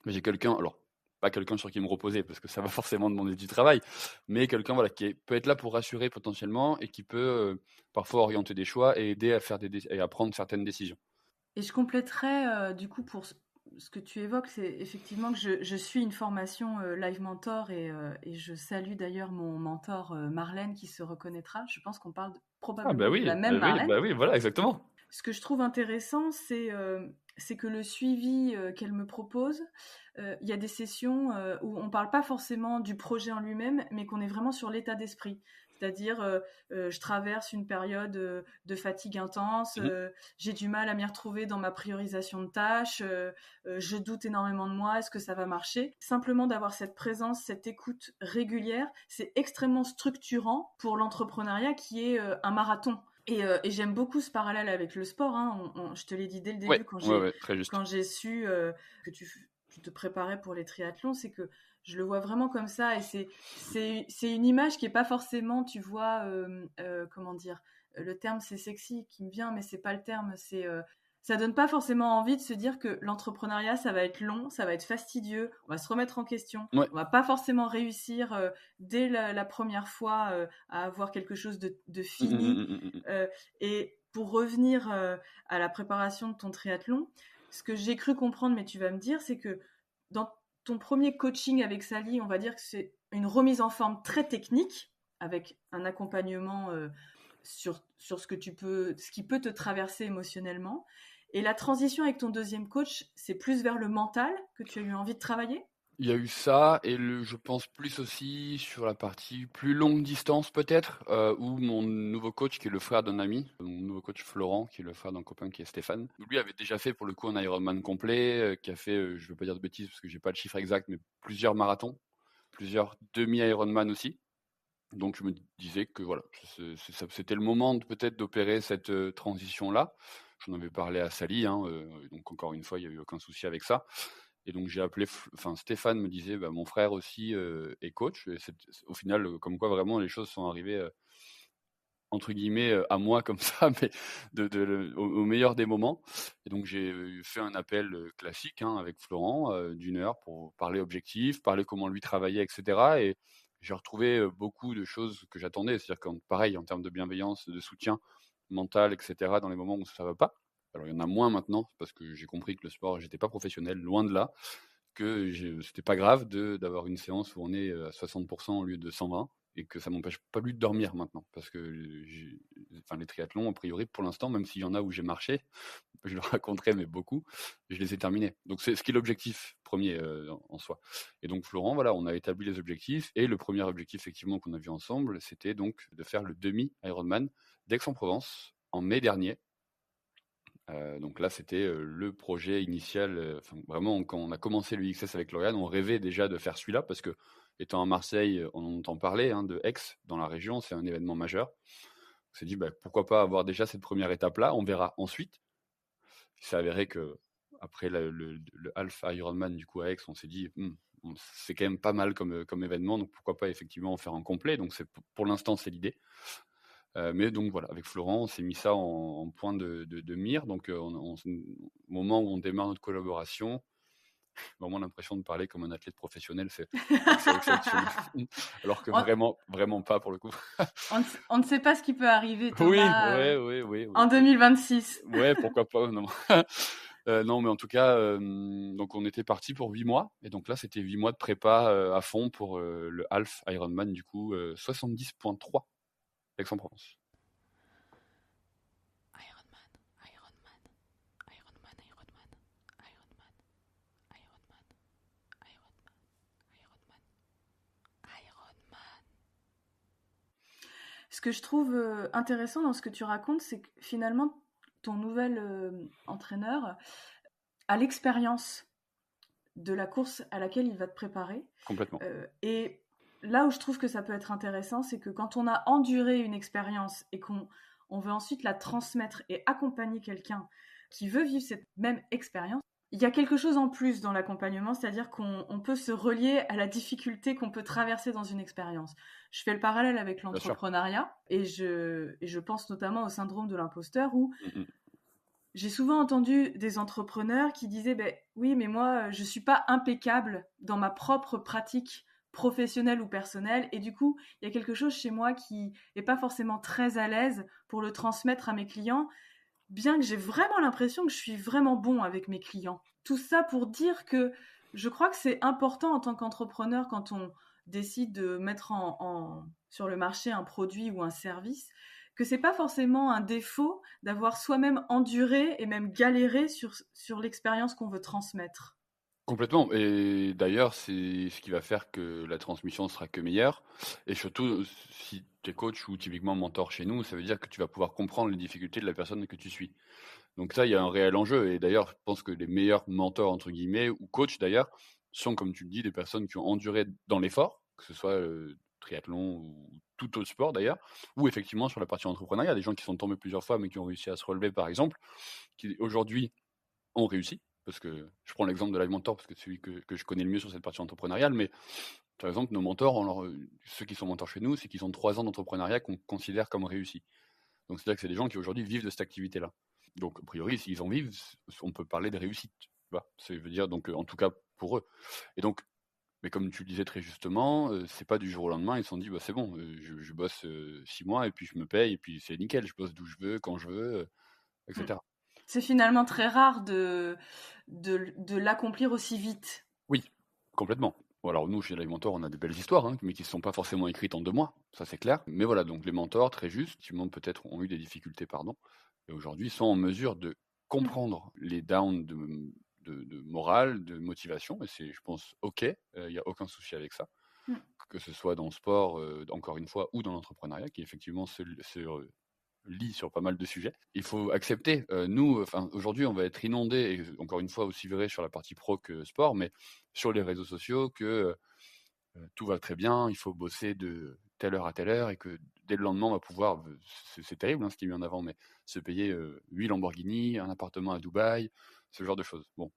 j'ai quelqu'un, alors, pas quelqu'un sur qui me reposer, parce que ça va forcément demander du travail, mais quelqu'un voilà, peut être là pour rassurer potentiellement et qui peut parfois orienter des choix et aider et à prendre certaines décisions. Et je compléterais du coup pour ce que tu évoques, c'est effectivement que je suis une formation Live Mentor et je salue d'ailleurs mon mentor Marlène qui se reconnaîtra. Je pense qu'on parle Ah probablement de la même Marlène. bah oui, voilà, exactement. Ce que je trouve intéressant, c'est que le suivi qu'elle me propose, il y a des sessions où on ne parle pas forcément du projet en lui-même, mais qu'on est vraiment sur l'état d'esprit. C'est-à-dire, je traverse une période de fatigue intense, Mhm. j'ai du mal à m'y retrouver dans ma priorisation de tâches, je doute énormément de moi, est-ce que ça va marcher? Simplement d'avoir cette présence, cette écoute régulière, c'est extrêmement structurant pour l'entrepreneuriat qui est un marathon. Et j'aime beaucoup ce parallèle avec le sport, hein. Je te l'ai dit dès le Ouais, début ouais, très juste. quand j'ai su que tu te préparais pour les triathlons, c'est que je le vois vraiment comme ça. Et c'est une image qui est pas forcément, tu vois, comment dire, le terme c'est sexy qui me vient, mais c'est pas le terme. Ça donne pas forcément envie de se dire que l'entrepreneuriat, ça va être long, ça va être fastidieux, on va se remettre en question, Ouais. on va pas forcément réussir dès la première fois à avoir quelque chose de fini. Et pour revenir à la préparation de ton triathlon, ce que j'ai cru comprendre, mais tu vas me dire, c'est que dans ton premier coaching avec Sally, on va dire que c'est une remise en forme très technique, avec un accompagnement sur ce qui peut te traverser émotionnellement. Et la transition avec ton deuxième coach, c'est plus vers le mental que tu as eu envie de travailler? Il y a eu ça et je pense plus aussi sur la partie plus longue distance peut-être, où mon nouveau coach qui est le frère d'un ami, mon nouveau coach Florent qui est le frère d'un copain qui est Stéphane. Lui avait déjà fait pour le coup un Ironman complet, qui a fait, je ne veux pas dire de bêtises parce que j'ai pas le chiffre exact, mais plusieurs marathons, plusieurs demi-Ironman aussi. Donc je me disais que voilà, c'était le moment peut-être d'opérer cette transition-là. J'en avais parlé à Sally, hein, donc encore une fois, il n'y a eu aucun souci avec ça. Et donc j'ai appelé, Stéphane me disait, bah, mon frère aussi est coach. Et au final, comme quoi vraiment les choses sont arrivées entre guillemets à moi comme ça, mais au meilleur des moments. Et donc j'ai fait un appel classique avec Florent d'1 heure pour parler objectif, parler comment lui travaillait, etc. Et j'ai retrouvé beaucoup de choses que j'attendais, c'est-à-dire pareil en termes de bienveillance, de soutien mental, etc. dans les moments où ça va pas. Alors il y en a moins maintenant parce que j'ai compris que le sport, j'étais pas professionnel, loin de là, que c'était pas grave d'avoir une séance où on est à 60% au lieu de 120 et que ça m'empêche pas lui de dormir maintenant parce que les triathlons a priori pour l'instant, même s'il y en a où j'ai marché, je le raconterai mais beaucoup, je les ai terminés. Donc c'est ce qui est l'objectif premier en soi. Et donc Florent, voilà, on a établi les objectifs et le premier objectif effectivement qu'on a vu ensemble, c'était donc de faire le demi Ironman d'Aix-en-Provence en mai dernier. Donc là, c'était le projet initial. Vraiment, quand on a commencé le XS avec Lauriane, on rêvait déjà de faire celui-là parce que, étant à Marseille, on en entend parler de Aix dans la région, c'est un événement majeur. On s'est dit, pourquoi pas avoir déjà cette première étape-là, on verra ensuite. Il s'est avéré que après le Half Ironman du coup à Aix, on s'est dit, c'est quand même pas mal comme événement, donc pourquoi pas effectivement en faire un complet. Donc pour l'instant, c'est l'idée. Mais donc voilà, avec Florent, on s'est mis ça en point de mire. Donc au moment où on démarre notre collaboration, vraiment l'impression de parler comme un athlète professionnel, c'est exceptionnel. Alors que vraiment pas pour le coup. On ne sait pas ce qui peut arriver, Thomas, Oui. en 2026. Ouais, pourquoi pas, non. Non, mais en tout cas, donc on était parti pour 8 mois. Et donc là, c'était 8 mois de prépa à fond pour le Half Ironman, du coup, 70.3. Aix-en-Provence. Ce que je trouve intéressant dans ce que tu racontes, c'est que finalement, ton nouvel entraîneur a l'expérience de la course à laquelle il va te préparer. Complètement. Et là où je trouve que ça peut être intéressant, c'est que quand on a enduré une expérience et qu'on veut ensuite la transmettre et accompagner quelqu'un qui veut vivre cette même expérience, il y a quelque chose en plus dans l'accompagnement, c'est-à-dire qu'on peut se relier à la difficulté qu'on peut traverser dans une expérience. Je fais le parallèle avec l'entrepreneuriat et je pense notamment au syndrome de l'imposteur où j'ai souvent entendu des entrepreneurs qui disaient oui, mais moi, je ne suis pas impeccable dans ma propre pratique professionnelle ou personnelle et du coup, il y a quelque chose chez moi qui n'est pas forcément très à l'aise pour le transmettre à mes clients, bien que j'ai vraiment l'impression que je suis vraiment bon avec mes clients. Tout ça pour dire que je crois que c'est important en tant qu'entrepreneur quand on décide de mettre sur le marché un produit ou un service, que c'est pas forcément un défaut d'avoir soi-même enduré et même galéré sur l'expérience qu'on veut transmettre. Complètement. Et d'ailleurs, c'est ce qui va faire que la transmission sera que meilleure. Et surtout, si tu es coach ou typiquement mentor chez nous, ça veut dire que tu vas pouvoir comprendre les difficultés de la personne que tu suis. Donc ça, il y a un réel enjeu. Et d'ailleurs, je pense que les meilleurs mentors, entre guillemets, ou coachs d'ailleurs, sont, comme tu le dis, des personnes qui ont enduré dans l'effort, que ce soit triathlon ou tout autre sport d'ailleurs, ou effectivement sur la partie entrepreneuriat, des gens qui sont tombés plusieurs fois mais qui ont réussi à se relever par exemple, qui aujourd'hui ont réussi, parce que je prends l'exemple de Live Mentor parce que c'est celui que je connais le mieux sur cette partie entrepreneuriale, mais par exemple nos mentors, ceux qui sont mentors chez nous, c'est qu'ils ont 3 ans d'entrepreneuriat qu'on considère comme réussi. Donc c'est-à-dire que c'est des gens qui aujourd'hui vivent de cette activité-là. Donc a priori, s'ils en vivent, on peut parler de réussite. Voilà, ça veut dire donc en tout cas pour eux. Et donc, mais comme tu le disais très justement, c'est pas du jour au lendemain, ils se sont dit c'est bon, je bosse 6 mois et puis je me paye et puis c'est nickel, je bosse d'où je veux, quand je veux, etc. C'est finalement très rare de l'accomplir aussi vite. Oui, complètement. Bon, alors nous, chez Live Mentor, on a des belles histoires, mais qui ne sont pas forcément écrites en 2 mois, ça c'est clair. Mais voilà, donc les mentors, très juste, qui peut-être ont eu des difficultés, et aujourd'hui sont en mesure de comprendre les downs de morale, de motivation, et c'est, je pense, ok, il n'y a aucun souci avec ça, que ce soit dans le sport, encore une fois, ou dans l'entrepreneuriat, qui effectivement se lit sur pas mal de sujets. Il faut accepter, nous, aujourd'hui, on va être inondé, et encore une fois aussi vrai sur la partie pro que sport, mais sur les réseaux sociaux, que tout va très bien, il faut bosser de telle heure à telle heure, et que dès le lendemain, on va pouvoir, c'est terrible ce qu'il y a eu en avant, mais se payer 8 Lamborghini, un appartement à Dubaï, ce genre de choses. Bon,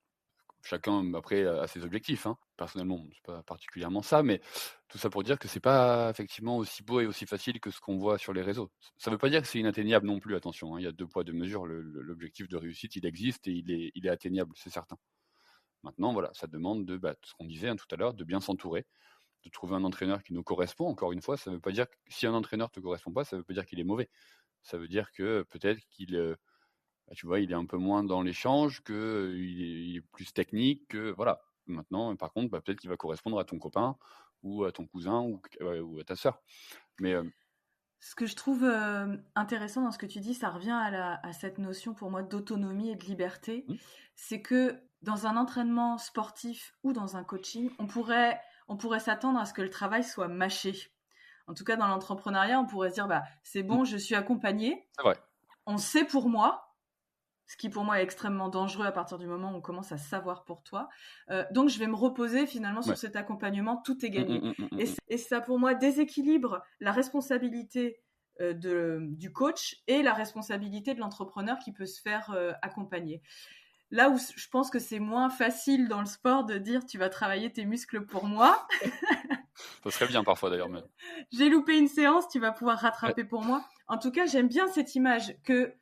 chacun après a ses objectifs, hein. Personnellement, c'est pas particulièrement ça, mais tout ça pour dire que c'est pas effectivement aussi beau et aussi facile que ce qu'on voit sur les réseaux. Ça veut pas dire que c'est inatteignable non plus, attention, hein. Il y a 2 poids 2 mesures. L'objectif de réussite, il existe et il est atteignable, c'est certain. Maintenant, voilà, ça demande de, ce qu'on disait, hein, tout à l'heure, de bien s'entourer, de trouver un entraîneur qui nous correspond. Encore une fois, ça veut pas dire que si un entraîneur te correspond pas, ça veut pas dire qu'il est mauvais. Ça veut dire que peut-être qu'il, tu vois, il est un peu moins dans l'échange, il est plus technique, que voilà. Maintenant, par contre, peut-être qu'il va correspondre à ton copain ou à ton cousin ou à ta sœur. Mais Ce que je trouve intéressant dans ce que tu dis, ça revient à cette notion pour moi d'autonomie et de liberté. C'est que dans un entraînement sportif ou dans un coaching, on pourrait s'attendre à ce que le travail soit mâché. En tout cas, dans l'entrepreneuriat, on pourrait se dire, c'est bon, je suis accompagné. c'est vrai. On sait pour moi, ce qui pour moi est extrêmement dangereux à partir du moment où on commence à savoir pour toi. Donc, je vais me reposer finalement sur cet accompagnement, tout est gagné. Et ça, pour moi, déséquilibre la responsabilité du coach et la responsabilité de l'entrepreneur qui peut se faire accompagner. Là où je pense que c'est moins facile dans le sport de dire tu vas travailler tes muscles pour moi. Ça serait bien parfois d'ailleurs. Mais... J'ai loupé une séance, tu vas pouvoir rattraper pour moi. En tout cas, j'aime bien cette image que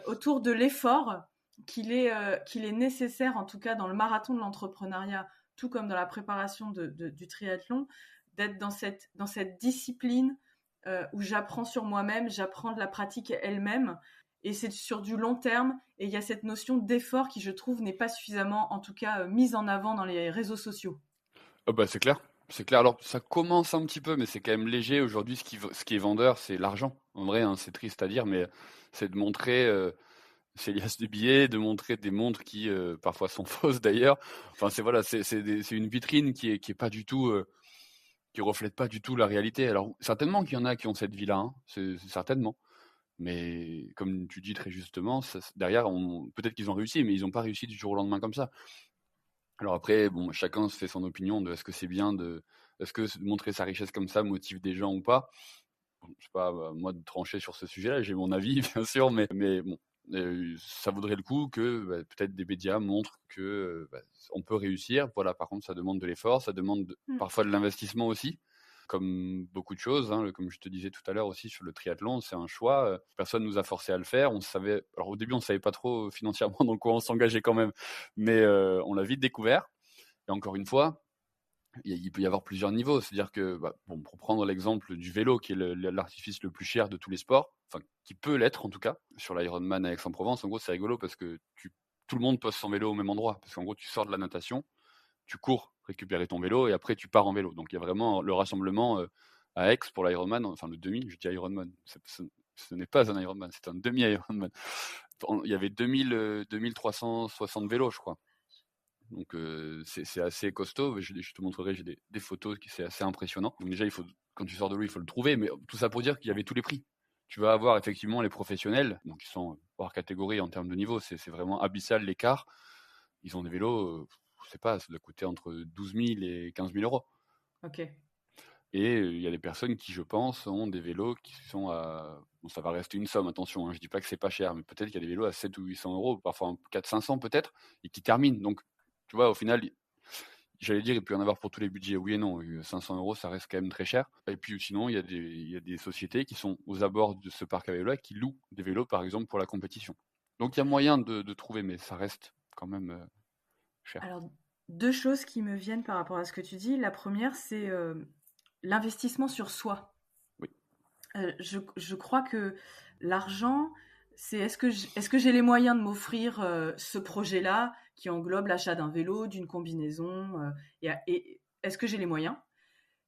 autour de l'effort qu'il est nécessaire, en tout cas dans le marathon de l'entrepreneuriat, tout comme dans la préparation du triathlon, d'être dans cette discipline où j'apprends sur moi-même, j'apprends de la pratique elle-même. Et c'est sur du long terme, et il y a cette notion d'effort qui, je trouve, n'est pas suffisamment, en tout cas, mise en avant dans les réseaux sociaux. C'est clair. C'est clair. Alors, ça commence un petit peu, mais c'est quand même léger. Aujourd'hui, ce qui est vendeur, c'est l'argent. En vrai, hein, c'est triste à dire, mais c'est de montrer ces liasses de billets, de montrer des montres qui, parfois, sont fausses d'ailleurs. Enfin, c'est une vitrine qui est pas du tout... qui reflète pas du tout la réalité. Alors, certainement qu'il y en a qui ont cette vie-là, hein, c'est certainement. Mais comme tu dis très justement, derrière, peut-être qu'ils ont réussi, mais ils n'ont pas réussi du jour au lendemain comme ça. Alors après, chacun se fait son opinion de est-ce que c'est bien est-ce que montrer sa richesse comme ça motive des gens ou pas. Je sais pas, moi de trancher sur ce sujet-là, j'ai mon avis bien sûr, mais bon, ça vaudrait le coup que peut-être des médias montrent que on peut réussir. Voilà, par contre, ça demande de l'effort, ça demande parfois de l'investissement aussi. Comme beaucoup de choses, hein, comme je te disais tout à l'heure aussi sur le triathlon, c'est un choix. Personne nous a forcé à le faire. Alors au début, on savait pas trop financièrement dans quoi on s'engageait quand même, mais on l'a vite découvert. Et encore une fois, il peut y avoir plusieurs niveaux. C'est-à-dire que, pour prendre l'exemple du vélo, qui est l'artifice le plus cher de tous les sports, enfin qui peut l'être en tout cas, sur l'Ironman à Aix-en-Provence, en gros, c'est rigolo parce que tout le monde pose son vélo au même endroit. Parce qu'en gros, tu sors de la natation, tu cours récupérer ton vélo et après tu pars en vélo. Donc il y a vraiment le rassemblement à Aix pour l'Ironman, enfin le demi, je dis Ironman, ce n'est pas un Ironman, c'est un demi-Ironman. Il y avait 2360 vélos, je crois. Donc c'est assez costaud. Je te montrerai, j'ai des photos qui c'est assez impressionnant. Donc déjà, quand tu sors de l'eau, il faut le trouver, mais tout ça pour dire qu'il y avait tous les prix. Tu vas avoir effectivement les professionnels, donc ils sont hors catégorie en termes de niveau, c'est vraiment abyssal l'écart. Ils ont des vélos, je sais pas, ça doit coûter entre 12 000 et 15 000 euros. Ok. Et il y a des personnes qui, je pense, ont des vélos qui sont à... Bon, ça va rester une somme, attention, hein, je dis pas que c'est pas cher, mais peut-être qu'il y a des vélos à 700 ou 800 euros, parfois 400-500 peut-être, et qui terminent. Donc, tu vois, au final, j'allais dire, il peut y en avoir pour tous les budgets, oui et non. 500 euros, ça reste quand même très cher. Et puis sinon, il y a des sociétés qui sont aux abords de ce parc à vélo qui louent des vélos, par exemple, pour la compétition. Donc il y a moyen de trouver, mais ça reste quand même cher. Alors, 2 choses qui me viennent par rapport à ce que tu dis. La première, c'est l'investissement sur soi. Oui. Je crois que l'argent, c'est est-ce que j'ai les moyens de m'offrir ce projet-là qui englobe l'achat d'un vélo, d'une combinaison, et est-ce que j'ai les moyens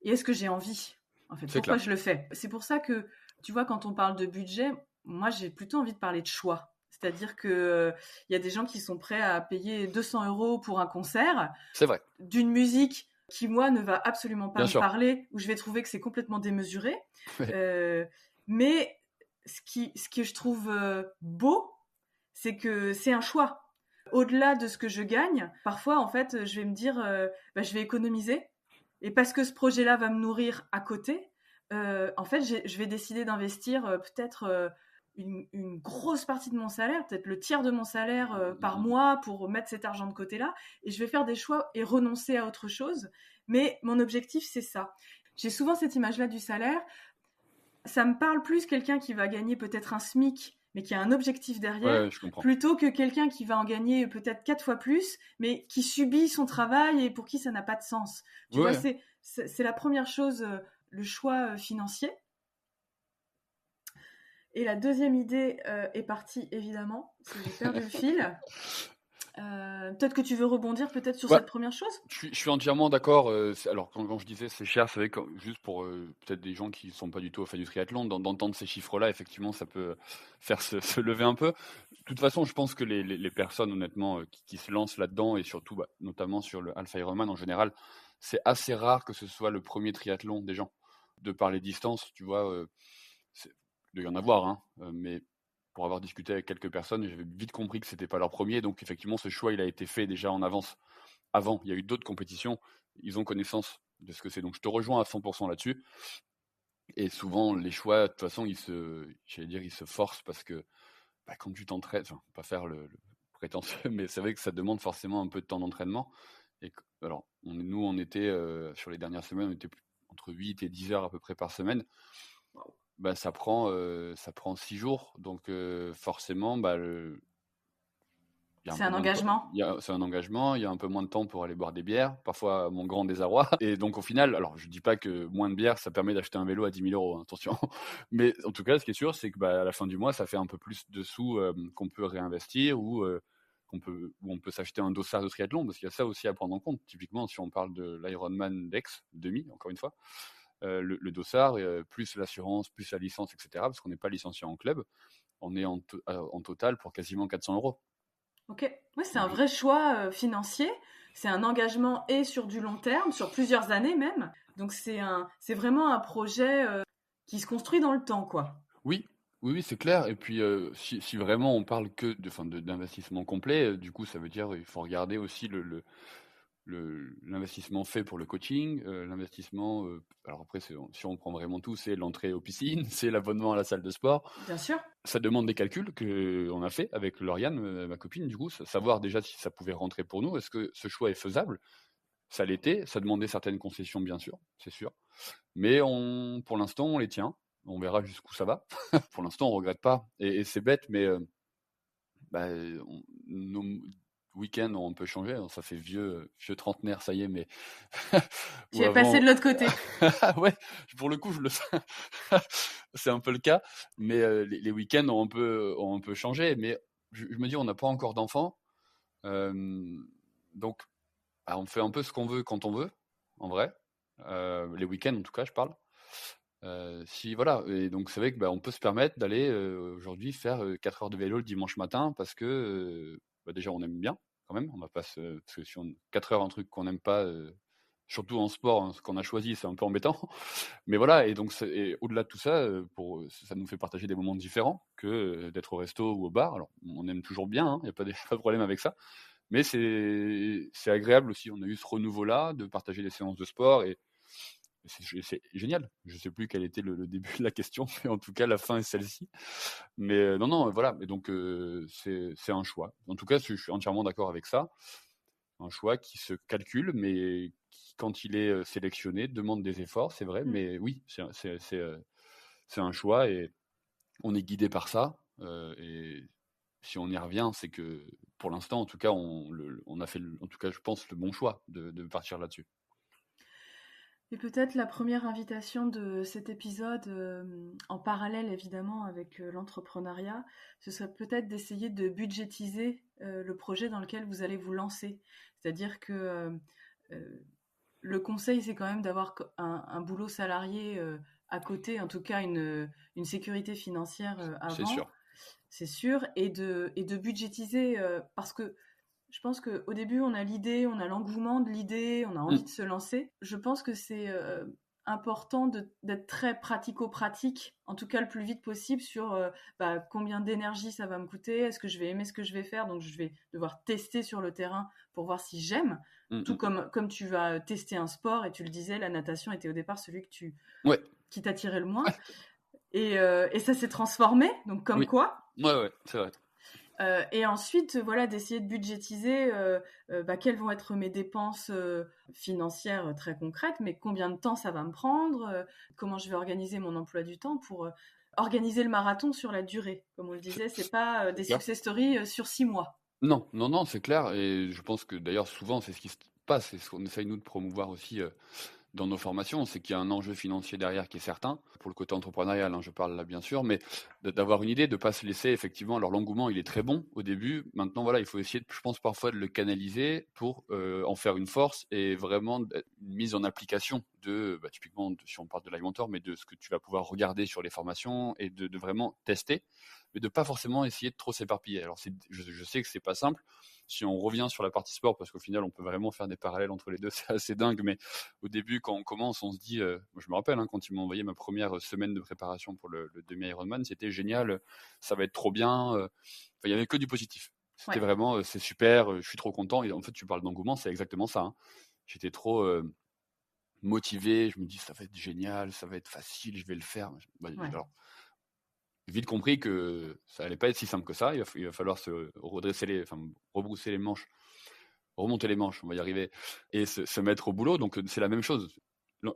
et est-ce que j'ai envie, en fait, pourquoi je le fais. C'est pour ça que, tu vois, quand on parle de budget, moi j'ai plutôt envie de parler de choix. C'est-à-dire qu'il y a des gens qui sont prêts à payer 200 euros pour un concert. C'est vrai. D'une musique qui, moi, ne va absolument pas me parler, où je vais trouver que c'est complètement démesuré. Ouais. Mais ce que je trouve beau, c'est que c'est un choix. Au-delà de ce que je gagne, parfois, en fait, je vais me dire, je vais économiser. Et parce que ce projet-là va me nourrir à côté, en fait, je vais décider d'investir peut-être une grosse partie de mon salaire, peut-être le tiers de mon salaire par mois pour mettre cet argent de côté-là, et je vais faire des choix et renoncer à autre chose. Mais mon objectif, c'est ça. J'ai souvent cette image-là du salaire. Ça me parle plus quelqu'un qui va gagner peut-être un SMIC, mais qui a un objectif derrière, je comprends. plutôt que quelqu'un qui va en gagner peut-être 4 fois plus, mais qui subit son travail et pour qui ça n'a pas de sens. Tu vois, c'est la première chose, le choix financier. Et la deuxième idée est partie, évidemment. J'ai perdu le fil. Peut-être que tu veux rebondir peut-être sur cette première chose. Je suis entièrement d'accord. Alors, quand je disais c'est cher, c'est vrai que juste pour peut-être des gens qui ne sont pas du tout au fait du triathlon, d'entendre ces chiffres-là, effectivement, ça peut faire se lever un peu. De toute façon, je pense que les personnes, honnêtement, qui se lancent là-dedans, et surtout, notamment sur le Alpha Ironman en général, c'est assez rare que ce soit le premier triathlon des gens. De par les distances, tu vois, il doit y en avoir, hein, mais pour avoir discuté avec quelques personnes, j'avais vite compris que c'était pas leur premier. Donc effectivement, ce choix, il a été fait déjà en avance. Avant, il y a eu d'autres compétitions. Ils ont connaissance de ce que c'est. Donc je te rejoins à 100% là-dessus. Et souvent, les choix, de toute façon, ils se forcent parce que quand tu t'entraînes, enfin, pas faire le prétentieux, mais c'est vrai que ça demande forcément un peu de temps d'entraînement. Et alors, nous, on était, sur les dernières semaines, on était entre 8 et 10 heures à peu près par semaine. Ça prend 6 jours, donc forcément, c'est un engagement. C'est un engagement, il y a un peu moins de temps pour aller boire des bières, parfois à mon grand désarroi. Et donc au final, alors je dis pas que moins de bières, ça permet d'acheter un vélo à 10 000 €, hein, attention. Mais en tout cas, ce qui est sûr, c'est que à la fin du mois, ça fait un peu plus de sous qu'on peut réinvestir ou on peut s'acheter un dossard de triathlon, parce qu'il y a ça aussi à prendre en compte. Typiquement, si on parle de l'Ironman Dex, demi, encore une fois, le dossard, plus l'assurance, plus la licence, etc. Parce qu'on n'est pas licencié en club, on est en total pour quasiment 400 €. Ok, oui, c'est un vrai choix financier. C'est un engagement et sur du long terme, sur plusieurs années même. Donc c'est vraiment un projet qui se construit dans le temps, quoi. Oui, c'est clair. Et puis si vraiment on parle que d'investissement complet, du coup ça veut dire il faut regarder aussi l'investissement fait pour le coaching, l'investissement, alors après si on prend vraiment tout, c'est l'entrée aux piscines, c'est l'abonnement à la salle de sport. Bien sûr. Ça demande des calculs qu'on a fait avec Lauriane, ma copine, du coup, savoir déjà si ça pouvait rentrer pour nous, est-ce que ce choix est faisable. Ça l'était, ça demandait certaines concessions bien sûr, c'est sûr, mais pour l'instant on les tient, on verra jusqu'où ça va. Pour l'instant on regrette pas, et c'est bête, mais nos week-ends ont un peu changé. Alors, ça fait vieux trentenaire, ça y est, mais tu es passé de l'autre côté. Ouais, pour le coup, je le sais. C'est un peu le cas, mais les week-ends ont un peu changé. Mais je me dis, on n'a pas encore d'enfants, donc on fait un peu ce qu'on veut quand on veut, en vrai. Les week-ends, en tout cas, je parle. Voilà, et donc c'est vrai que on peut se permettre d'aller aujourd'hui faire 4 heures de vélo le dimanche matin, parce que déjà on aime bien quand même, on va pas parce que si 4 heures un truc qu'on n'aime pas, surtout en sport, hein, ce qu'on a choisi, c'est un peu embêtant. Mais voilà, et donc au-delà de tout ça, ça nous fait partager des moments différents que d'être au resto ou au bar. Alors on aime toujours bien, il n'y a pas de problème avec ça, mais c'est agréable aussi, on a eu ce renouveau-là de partager des séances de sport, et c'est génial. Je ne sais plus quel était le début de la question, mais en tout cas la fin est celle-ci. Mais non, voilà. Et donc c'est un choix. En tout cas, je suis entièrement d'accord avec ça. Un choix qui se calcule, mais qui, quand il est sélectionné, demande des efforts, c'est vrai. Mais oui, c'est un choix, et on est guidé par ça. Et si on y revient, c'est que pour l'instant, en tout cas, on a fait, en tout cas, je pense, le bon choix de partir là-dessus. Et peut-être la première invitation de cet épisode, en parallèle évidemment avec l'entrepreneuriat, ce serait peut-être d'essayer de budgétiser le projet dans lequel vous allez vous lancer. C'est-à-dire que le conseil, c'est quand même d'avoir un boulot salarié à côté, en tout cas une sécurité financière avant. C'est sûr. C'est sûr, et de budgétiser, parce que je pense qu'au début, on a l'idée, on a l'engouement de l'idée, on a envie de se lancer. Je pense que c'est important d'être très pratico-pratique, en tout cas le plus vite possible, sur combien d'énergie ça va me coûter, est-ce que je vais aimer ce que je vais faire, donc je vais devoir tester sur le terrain pour voir si j'aime, tout comme tu vas tester un sport, et tu le disais, la natation était au départ celui qui t'attirait le moins. Et ça s'est transformé, donc comme Oui. quoi. Ouais, c'est vrai. Et ensuite, voilà, d'essayer de budgétiser quelles vont être mes dépenses financières très concrètes, mais combien de temps ça va me prendre, comment je vais organiser mon emploi du temps pour organiser le marathon sur la durée. Comme on le disait, c'est pas des clair. success stories sur 6 mois. Non, c'est clair. Et je pense que d'ailleurs, souvent, c'est ce qui se passe. C'est ce qu'on essaye, nous, de promouvoir aussi dans nos formations. C'est qu'il y a un enjeu financier derrière qui est certain. Pour le côté entrepreneurial, hein, je parle là, bien sûr. Mais d'avoir une idée, de ne pas se laisser, effectivement. Alors, l'engouement, il est très bon au début. Maintenant, voilà, il faut essayer, je pense, parfois de le canaliser pour en faire une force et vraiment une mise en application typiquement, si on parle de Live Mentor, mais de ce que tu vas pouvoir regarder sur les formations et de vraiment tester, mais de pas forcément essayer de trop s'éparpiller. Alors, je sais que c'est pas simple. Si on revient sur la partie sport, parce qu'au final, on peut vraiment faire des parallèles entre les deux, c'est assez dingue, mais au début, quand on commence, on se dit, moi, je me rappelle, hein, quand ils m'ont envoyé ma première semaine de préparation pour le demi-Ironman, c'était génial, ça va être trop bien. Il n'y avait que du positif. C'était vraiment, c'est super, je suis trop content. Et en fait, tu parles d'engouement, c'est exactement ça. Hein. J'étais trop motivé, je me dis, ça va être génial, ça va être facile, je vais le faire. Alors, vite compris que ça allait pas être si simple que ça. Il va falloir se rebrousser les manches, remonter les manches, on va y arriver, et se mettre au boulot. Donc c'est la même chose.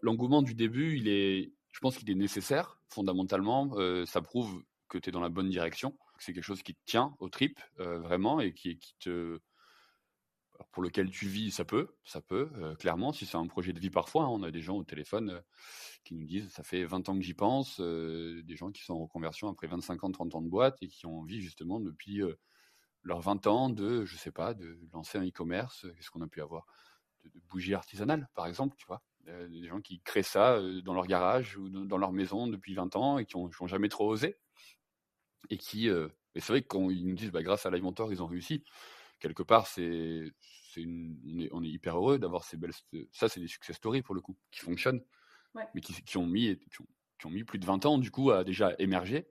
L'engouement du début, je pense qu'il est nécessaire fondamentalement. Ça prouve que tu es dans la bonne direction, que c'est quelque chose qui te tient aux tripes vraiment et pour lequel tu vis, ça peut, clairement, si c'est un projet de vie parfois. Hein, on a des gens au téléphone qui nous disent ça fait 20 ans que j'y pense, des gens qui sont en reconversion après 25 ans, 30 ans de boîte et qui ont envie justement depuis leurs 20 ans de lancer un e-commerce. Qu'est-ce qu'on a pu avoir de bougies artisanales, par exemple, tu vois. Des gens qui créent ça dans leur garage ou dans leur maison depuis 20 ans et qui n'ont jamais trop osé. Et c'est vrai que quand ils nous disent grâce à Live Mentor, ils ont réussi, quelque part, on est hyper heureux d'avoir ces belles. Ça, c'est des success stories pour le coup, qui fonctionnent, mais qui ont mis plus de 20 ans du coup à déjà émerger,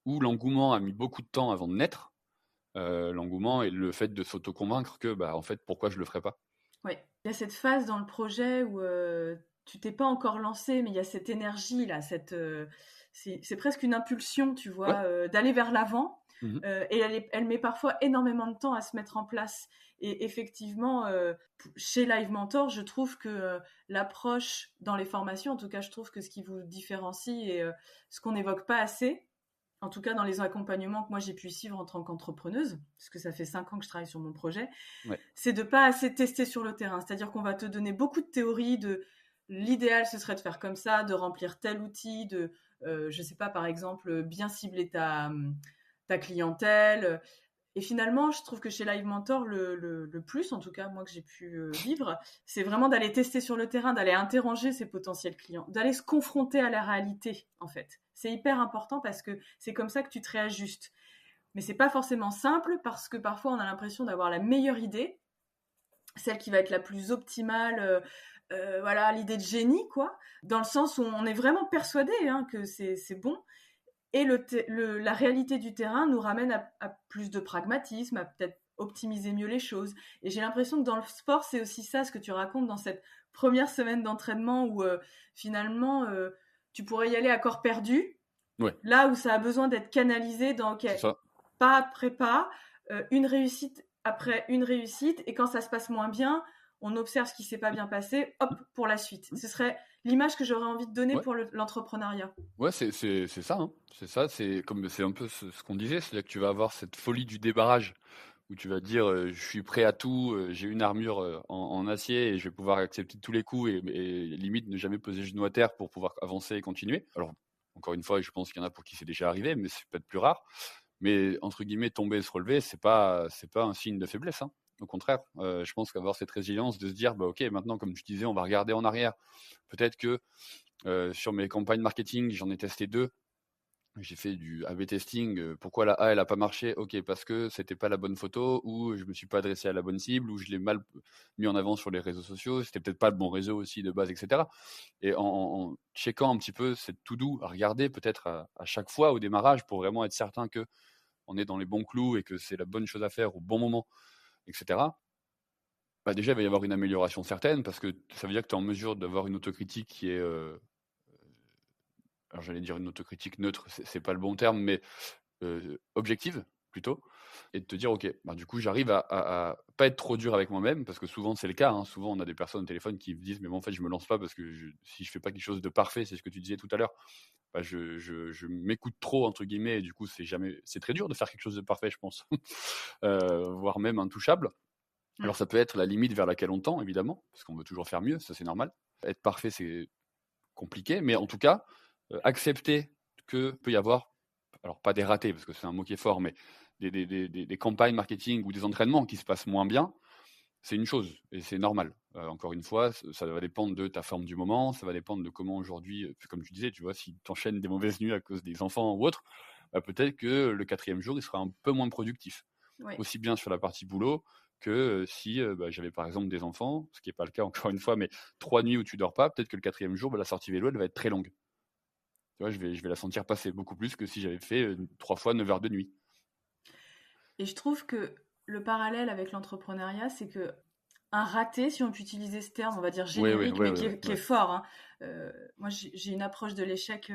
où l'engouement a mis beaucoup de temps avant de naître. L'engouement et le fait de s'auto-convaincre que, en fait, pourquoi je le ferais pas. Oui, il y a cette phase dans le projet où tu t'es pas encore lancé, mais il y a cette énergie là, c'est presque une impulsion, tu vois, d'aller vers l'avant. Et elle met parfois énormément de temps à se mettre en place. Et effectivement, chez Live Mentor, je trouve que l'approche dans les formations, en tout cas, je trouve que ce qui vous différencie et ce qu'on n'évoque pas assez, en tout cas dans les accompagnements que moi j'ai pu suivre en tant qu'entrepreneuse, parce que ça fait 5 ans que je travaille sur mon projet, c'est de pas assez tester sur le terrain. C'est-à-dire qu'on va te donner beaucoup de théories, l'idéal ce serait de faire comme ça, de remplir tel outil, je sais pas, par exemple, bien cibler ta clientèle. Et finalement, je trouve que chez Live Mentor, le plus, en tout cas, moi que j'ai pu vivre, c'est vraiment d'aller tester sur le terrain, d'aller interroger ses potentiels clients, d'aller se confronter à la réalité, en fait. C'est hyper important parce que c'est comme ça que tu te réajustes. Mais c'est pas forcément simple parce que parfois on a l'impression d'avoir la meilleure idée, celle qui va être la plus optimale, voilà, l'idée de génie, quoi, dans le sens où on est vraiment persuadé que c'est bon. Et la réalité du terrain nous ramène à plus de pragmatisme, à peut-être optimiser mieux les choses. Et j'ai l'impression que dans le sport, c'est aussi ça, ce que tu racontes dans cette première semaine d'entraînement où finalement, tu pourrais y aller à corps perdu, là où ça a besoin d'être canalisé dans pas après pas, une réussite après une réussite, et quand ça se passe moins bien, on observe ce qui s'est pas bien passé, hop, pour la suite. Ce serait l'image que j'aurais envie de donner pour l'entrepreneuriat. Ouais, c'est ça. Hein. C'est ça, c'est un peu ce qu'on disait, c'est-à-dire que tu vas avoir cette folie du débarrage, où tu vas dire je suis prêt à tout, j'ai une armure en acier et je vais pouvoir accepter tous les coups et limite ne jamais poser genou à terre pour pouvoir avancer et continuer. Alors, encore une fois, je pense qu'il y en a pour qui c'est déjà arrivé, mais c'est peut-être plus rare. Mais entre guillemets, tomber et se relever, c'est pas un signe de faiblesse. Hein. Au contraire, je pense qu'avoir cette résilience de se dire, ok, maintenant, comme tu disais, on va regarder en arrière. Peut-être que sur mes campagnes marketing, j'en ai testé 2. J'ai fait du A/B testing. Pourquoi la A, elle n'a pas marché? Ok, parce que c'était pas la bonne photo, ou je me suis pas adressé à la bonne cible, ou je l'ai mal mis en avant sur les réseaux sociaux. C'était peut-être pas le bon réseau aussi de base, etc. Et en checkant un petit peu cette to-do à regarder peut-être à chaque fois au démarrage pour vraiment être certain que on est dans les bons clous et que c'est la bonne chose à faire au bon moment, etc. Déjà, il va y avoir une amélioration certaine parce que ça veut dire que tu es en mesure d'avoir une autocritique qui est alors j'allais dire une autocritique neutre, c'est pas le bon terme, mais objective plutôt, et de te dire ok, bah, du coup j'arrive à pas être trop dur avec moi-même, parce que souvent c'est le cas, hein. Souvent on a des personnes au téléphone qui me disent mais bon, en fait je me lance pas parce que si je fais pas quelque chose de parfait, c'est ce que tu disais tout à l'heure, bah, je m'écoute trop entre guillemets, et du coup c'est très dur de faire quelque chose de parfait, je pense, voire même intouchable. Alors ça peut être la limite vers laquelle on tend, évidemment, parce qu'on veut toujours faire mieux, ça c'est normal. Être parfait, c'est compliqué, mais en tout cas, accepter que peut y avoir, alors pas des ratés, parce que c'est un mot qui est fort, mais des campagnes marketing ou des entraînements qui se passent moins bien, c'est une chose, et c'est normal. Encore une fois, ça va dépendre de ta forme du moment, ça va dépendre de comment aujourd'hui, comme tu disais, tu vois, si tu enchaînes des mauvaises nuits à cause des enfants ou autre, bah, peut-être que le 4e jour, il sera un peu moins productif. Oui. Aussi bien sur la partie boulot que si bah, j'avais par exemple des enfants, ce qui n'est pas le cas encore une fois, mais 3 nuits où tu dors pas, peut-être que le 4e jour, bah, la sortie vélo, elle va être très longue. Tu vois, je vais la sentir passer beaucoup plus que si j'avais fait 3 fois 9 heures de nuit. Et je trouve que le parallèle avec l'entrepreneuriat, c'est que un raté, si on peut utiliser ce terme, on va dire générique, mais qui est fort. Hein. Moi, j'ai une approche de l'échec.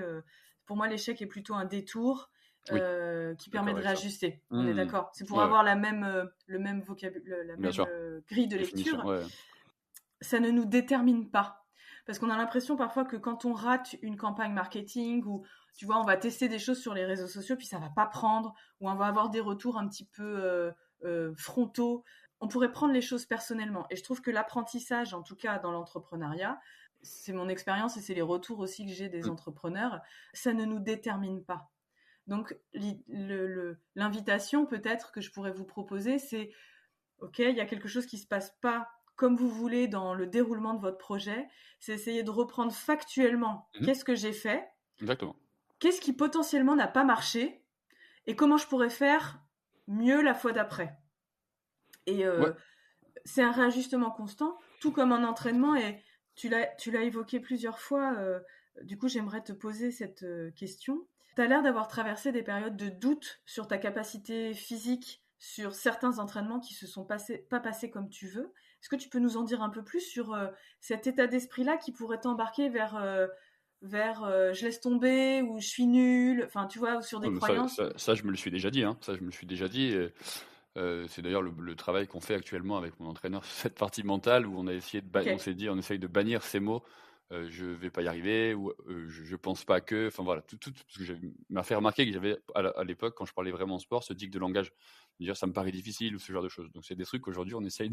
Pour moi, l'échec est plutôt un détour qui permet de réajuster. On est d'accord. C'est pour avoir le même vocabulaire, la même grille de lecture. Ça ne nous détermine pas. Parce qu'on a l'impression parfois que quand on rate une campagne marketing, ou tu vois, on va tester des choses sur les réseaux sociaux, puis ça va pas prendre, ou on va avoir des retours un petit peu frontaux, on pourrait prendre les choses personnellement. Et je trouve que l'apprentissage, en tout cas dans l'entrepreneuriat, c'est mon expérience et c'est les retours aussi que j'ai des entrepreneurs, ça ne nous détermine pas. Donc l'invitation peut-être que je pourrais vous proposer, c'est ok, il y a quelque chose qui se passe pas comme vous voulez dans le déroulement de votre projet, c'est essayer de reprendre factuellement qu'est-ce que j'ai fait, exactement, qu'est-ce qui potentiellement n'a pas marché, et comment je pourrais faire mieux la fois d'après. Et c'est un réajustement constant, tout comme un entraînement, et tu l'as évoqué plusieurs fois, du coup j'aimerais te poser cette question. Tu as l'air d'avoir traversé des périodes de doute sur ta capacité physique, sur certains entraînements qui se sont pas passés comme tu veux. Est-ce que tu peux nous en dire un peu plus sur cet état d'esprit-là qui pourrait t'embarquer vers je laisse tomber, ou je suis nul, enfin tu vois, ou sur des croyances. Ça, je me le suis déjà dit, hein. Ça, je me le suis déjà dit. C'est d'ailleurs le travail qu'on fait actuellement avec mon entraîneur sur cette partie mentale, où on a essayé on s'est dit, on essaye de bannir ces mots. Je vais pas y arriver, ou je pense pas que, enfin voilà, tout parce que m'a fait remarquer que j'avais à l'époque, quand je parlais vraiment sport, ce tic de langage, de dire ça me paraît difficile, ou ce genre de choses. Donc c'est des trucs qu'aujourd'hui on essaye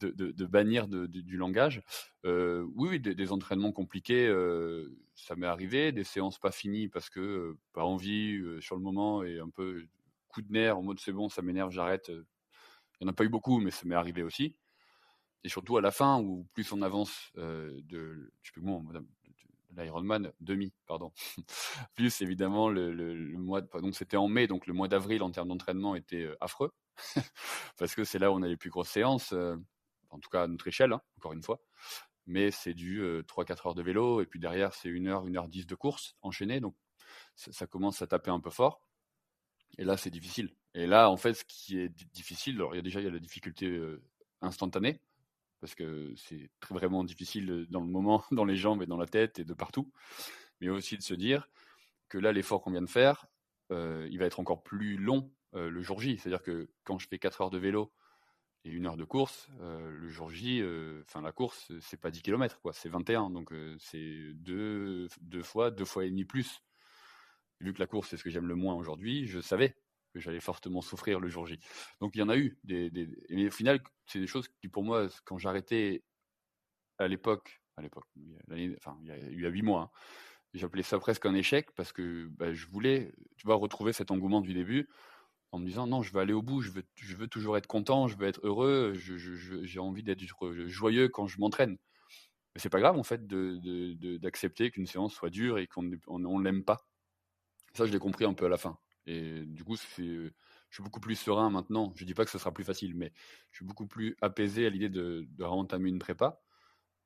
de bannir du langage. Oui, des entraînements compliqués, ça m'est arrivé, des séances pas finies parce que pas envie sur le moment, et un peu coup de nerf en mode c'est bon, ça m'énerve, j'arrête. Il n'y en a pas eu beaucoup, mais ça m'est arrivé aussi. Et surtout à la fin, où plus on avance de l'Ironman demi, pardon. Plus évidemment le mois, donc c'était en mai, donc le mois d'avril en termes d'entraînement était affreux, parce que c'est là où on a les plus grosses séances, en tout cas à notre échelle, hein, encore une fois. Mais c'est du 3-4 heures de vélo, et puis derrière c'est 1h10 de course enchaînée, donc ça commence à taper un peu fort. Et là c'est difficile. Et là en fait ce qui est difficile, alors il y a la difficulté instantanée, parce que c'est vraiment difficile dans le moment, dans les jambes et dans la tête et de partout, mais aussi de se dire que là, l'effort qu'on vient de faire, il va être encore plus long le jour J. C'est-à-dire que quand je fais 4 heures de vélo et 1 heure de course, le jour J, la course, c'est pas 10 km, quoi, c'est 21, donc c'est deux fois et demi plus. Et vu que la course, c'est ce que j'aime le moins aujourd'hui, je savais que j'allais fortement souffrir le jour J. Donc il y en a eu mais au final c'est des choses qui pour moi, quand j'arrêtais à l'époque, il y a 8 mois, hein, j'appelais ça presque un échec, parce que je voulais, tu vois, retrouver cet engouement du début, en me disant non, je veux aller au bout, je veux toujours être content, je veux être heureux, j'ai envie d'être joyeux quand je m'entraîne. Mais c'est pas grave en fait d'accepter qu'une séance soit dure et qu'on l'aime pas. Ça, je l'ai compris un peu à la fin. Et du coup, je suis beaucoup plus serein maintenant. Je dis pas que ce sera plus facile, mais je suis beaucoup plus apaisé à l'idée de entamer une prépa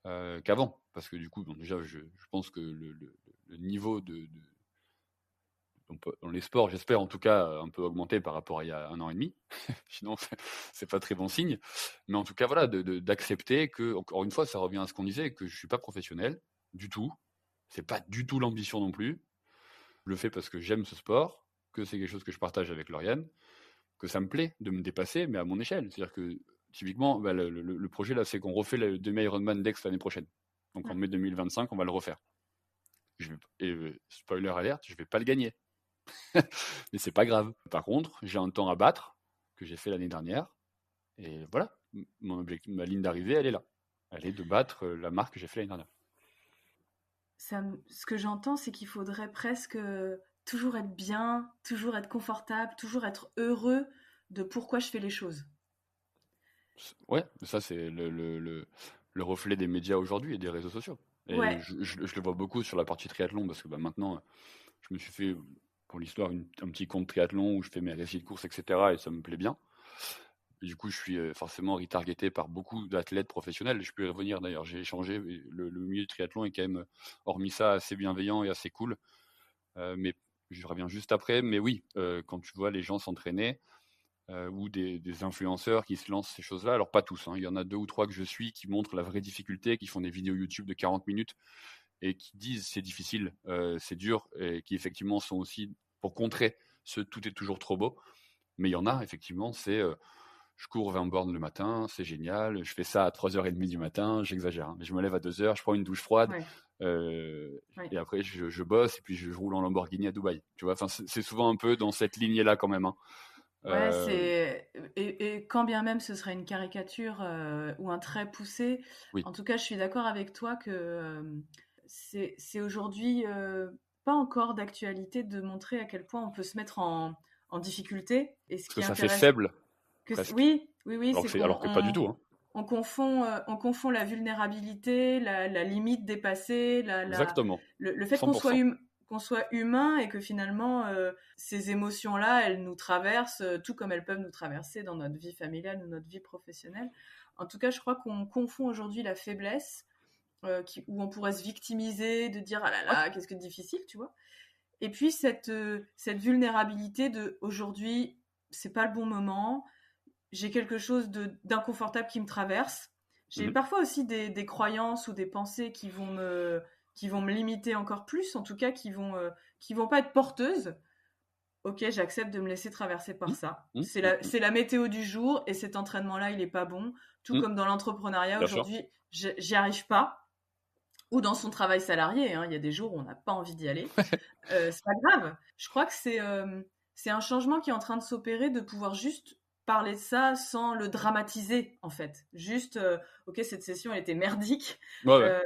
qu'avant. Parce que du coup, déjà, je pense que le niveau dans les sports, j'espère en tout cas, un peu augmenté par rapport à il y a 1 an et demi. Sinon, c'est pas très bon signe. Mais en tout cas, voilà, d'accepter que, encore une fois, ça revient à ce qu'on disait, que je suis pas professionnel du tout. C'est pas du tout l'ambition non plus. Je le fais parce que j'aime ce sport, que c'est quelque chose que je partage avec Lauriane, que ça me plaît de me dépasser, mais à mon échelle. C'est-à-dire que, typiquement, le projet, là, c'est qu'on refait le demi-Ironman d'Aix l'année prochaine. Donc, en mai 2025, on va le refaire. Spoiler alert, je vais pas le gagner. Mais c'est pas grave. Par contre, j'ai un temps à battre que j'ai fait l'année dernière. Et voilà, mon objectif, ma ligne d'arrivée, elle est là. Elle est de battre la marque que j'ai fait l'année dernière. Ce que j'entends, c'est qu'il faudrait presque toujours être bien, toujours être confortable, toujours être heureux de pourquoi je fais les choses. Ouais, ça c'est le reflet des médias aujourd'hui et des réseaux sociaux. Et Ouais. je le vois beaucoup sur la partie triathlon parce que maintenant, je me suis fait, pour l'histoire, un petit compte triathlon où je fais mes récits de course, etc. Et ça me plaît bien. Et du coup, je suis forcément retargeté par beaucoup d'athlètes professionnels. Je peux y revenir d'ailleurs. J'ai échangé. Le milieu du triathlon est quand même, hormis ça, assez bienveillant et assez cool. Mais je reviens juste après. Mais oui, quand tu vois les gens s'entraîner ou des influenceurs qui se lancent ces choses-là, alors pas tous, hein, il y en a 2 ou 3 que je suis qui montrent la vraie difficulté, qui font des vidéos YouTube de 40 minutes et qui disent c'est difficile, c'est dur, et qui effectivement sont aussi pour contrer ce tout est toujours trop beau. Mais il y en a effectivement, c'est je cours 20 bornes le matin, c'est génial, je fais ça à 3h30 du matin, j'exagère, hein, mais je me lève à 2h, je prends une douche froide, Ouais. et après je bosse, et puis je roule en Lamborghini à Dubaï. Tu vois, c'est souvent un peu dans cette lignée-là quand même. Hein. Ouais, et quand bien même ce serait une caricature ou un trait poussé, Oui. en tout cas, je suis d'accord avec toi que c'est aujourd'hui pas encore d'actualité de montrer à quel point on peut se mettre en difficulté. Et ce Parce qui que ça fait intéresse, faible, presque. oui, c'est Alors que pas du tout. Hein. on confond la vulnérabilité, la limite dépassée, Exactement. le fait 100%. qu'on soit humain et que finalement ces émotions-là, elles nous traversent tout comme elles peuvent nous traverser dans notre vie familiale ou notre vie professionnelle. En tout cas, je crois qu'on confond aujourd'hui la faiblesse où on pourrait se victimiser, de dire ah là là, qu'est-ce que difficile, tu vois. Et puis cette vulnérabilité de aujourd'hui, c'est pas le bon moment, j'ai quelque chose d'inconfortable qui me traverse. J'ai parfois aussi des croyances ou des pensées qui vont me limiter encore plus, en tout cas qui vont pas être porteuses. Ok, j'accepte de me laisser traverser par ça. C'est la météo du jour et cet entraînement-là, il est pas bon. Tout comme dans l'entrepreneuriat aujourd'hui, j'y arrive pas. Ou dans son travail salarié, hein, il y a des jours où on n'a pas envie d'y aller. C'est pas grave. Je crois que c'est un changement qui est en train de s'opérer, de pouvoir juste parler de ça sans le dramatiser, en fait. Juste, ok, cette session, elle était merdique. Ouais.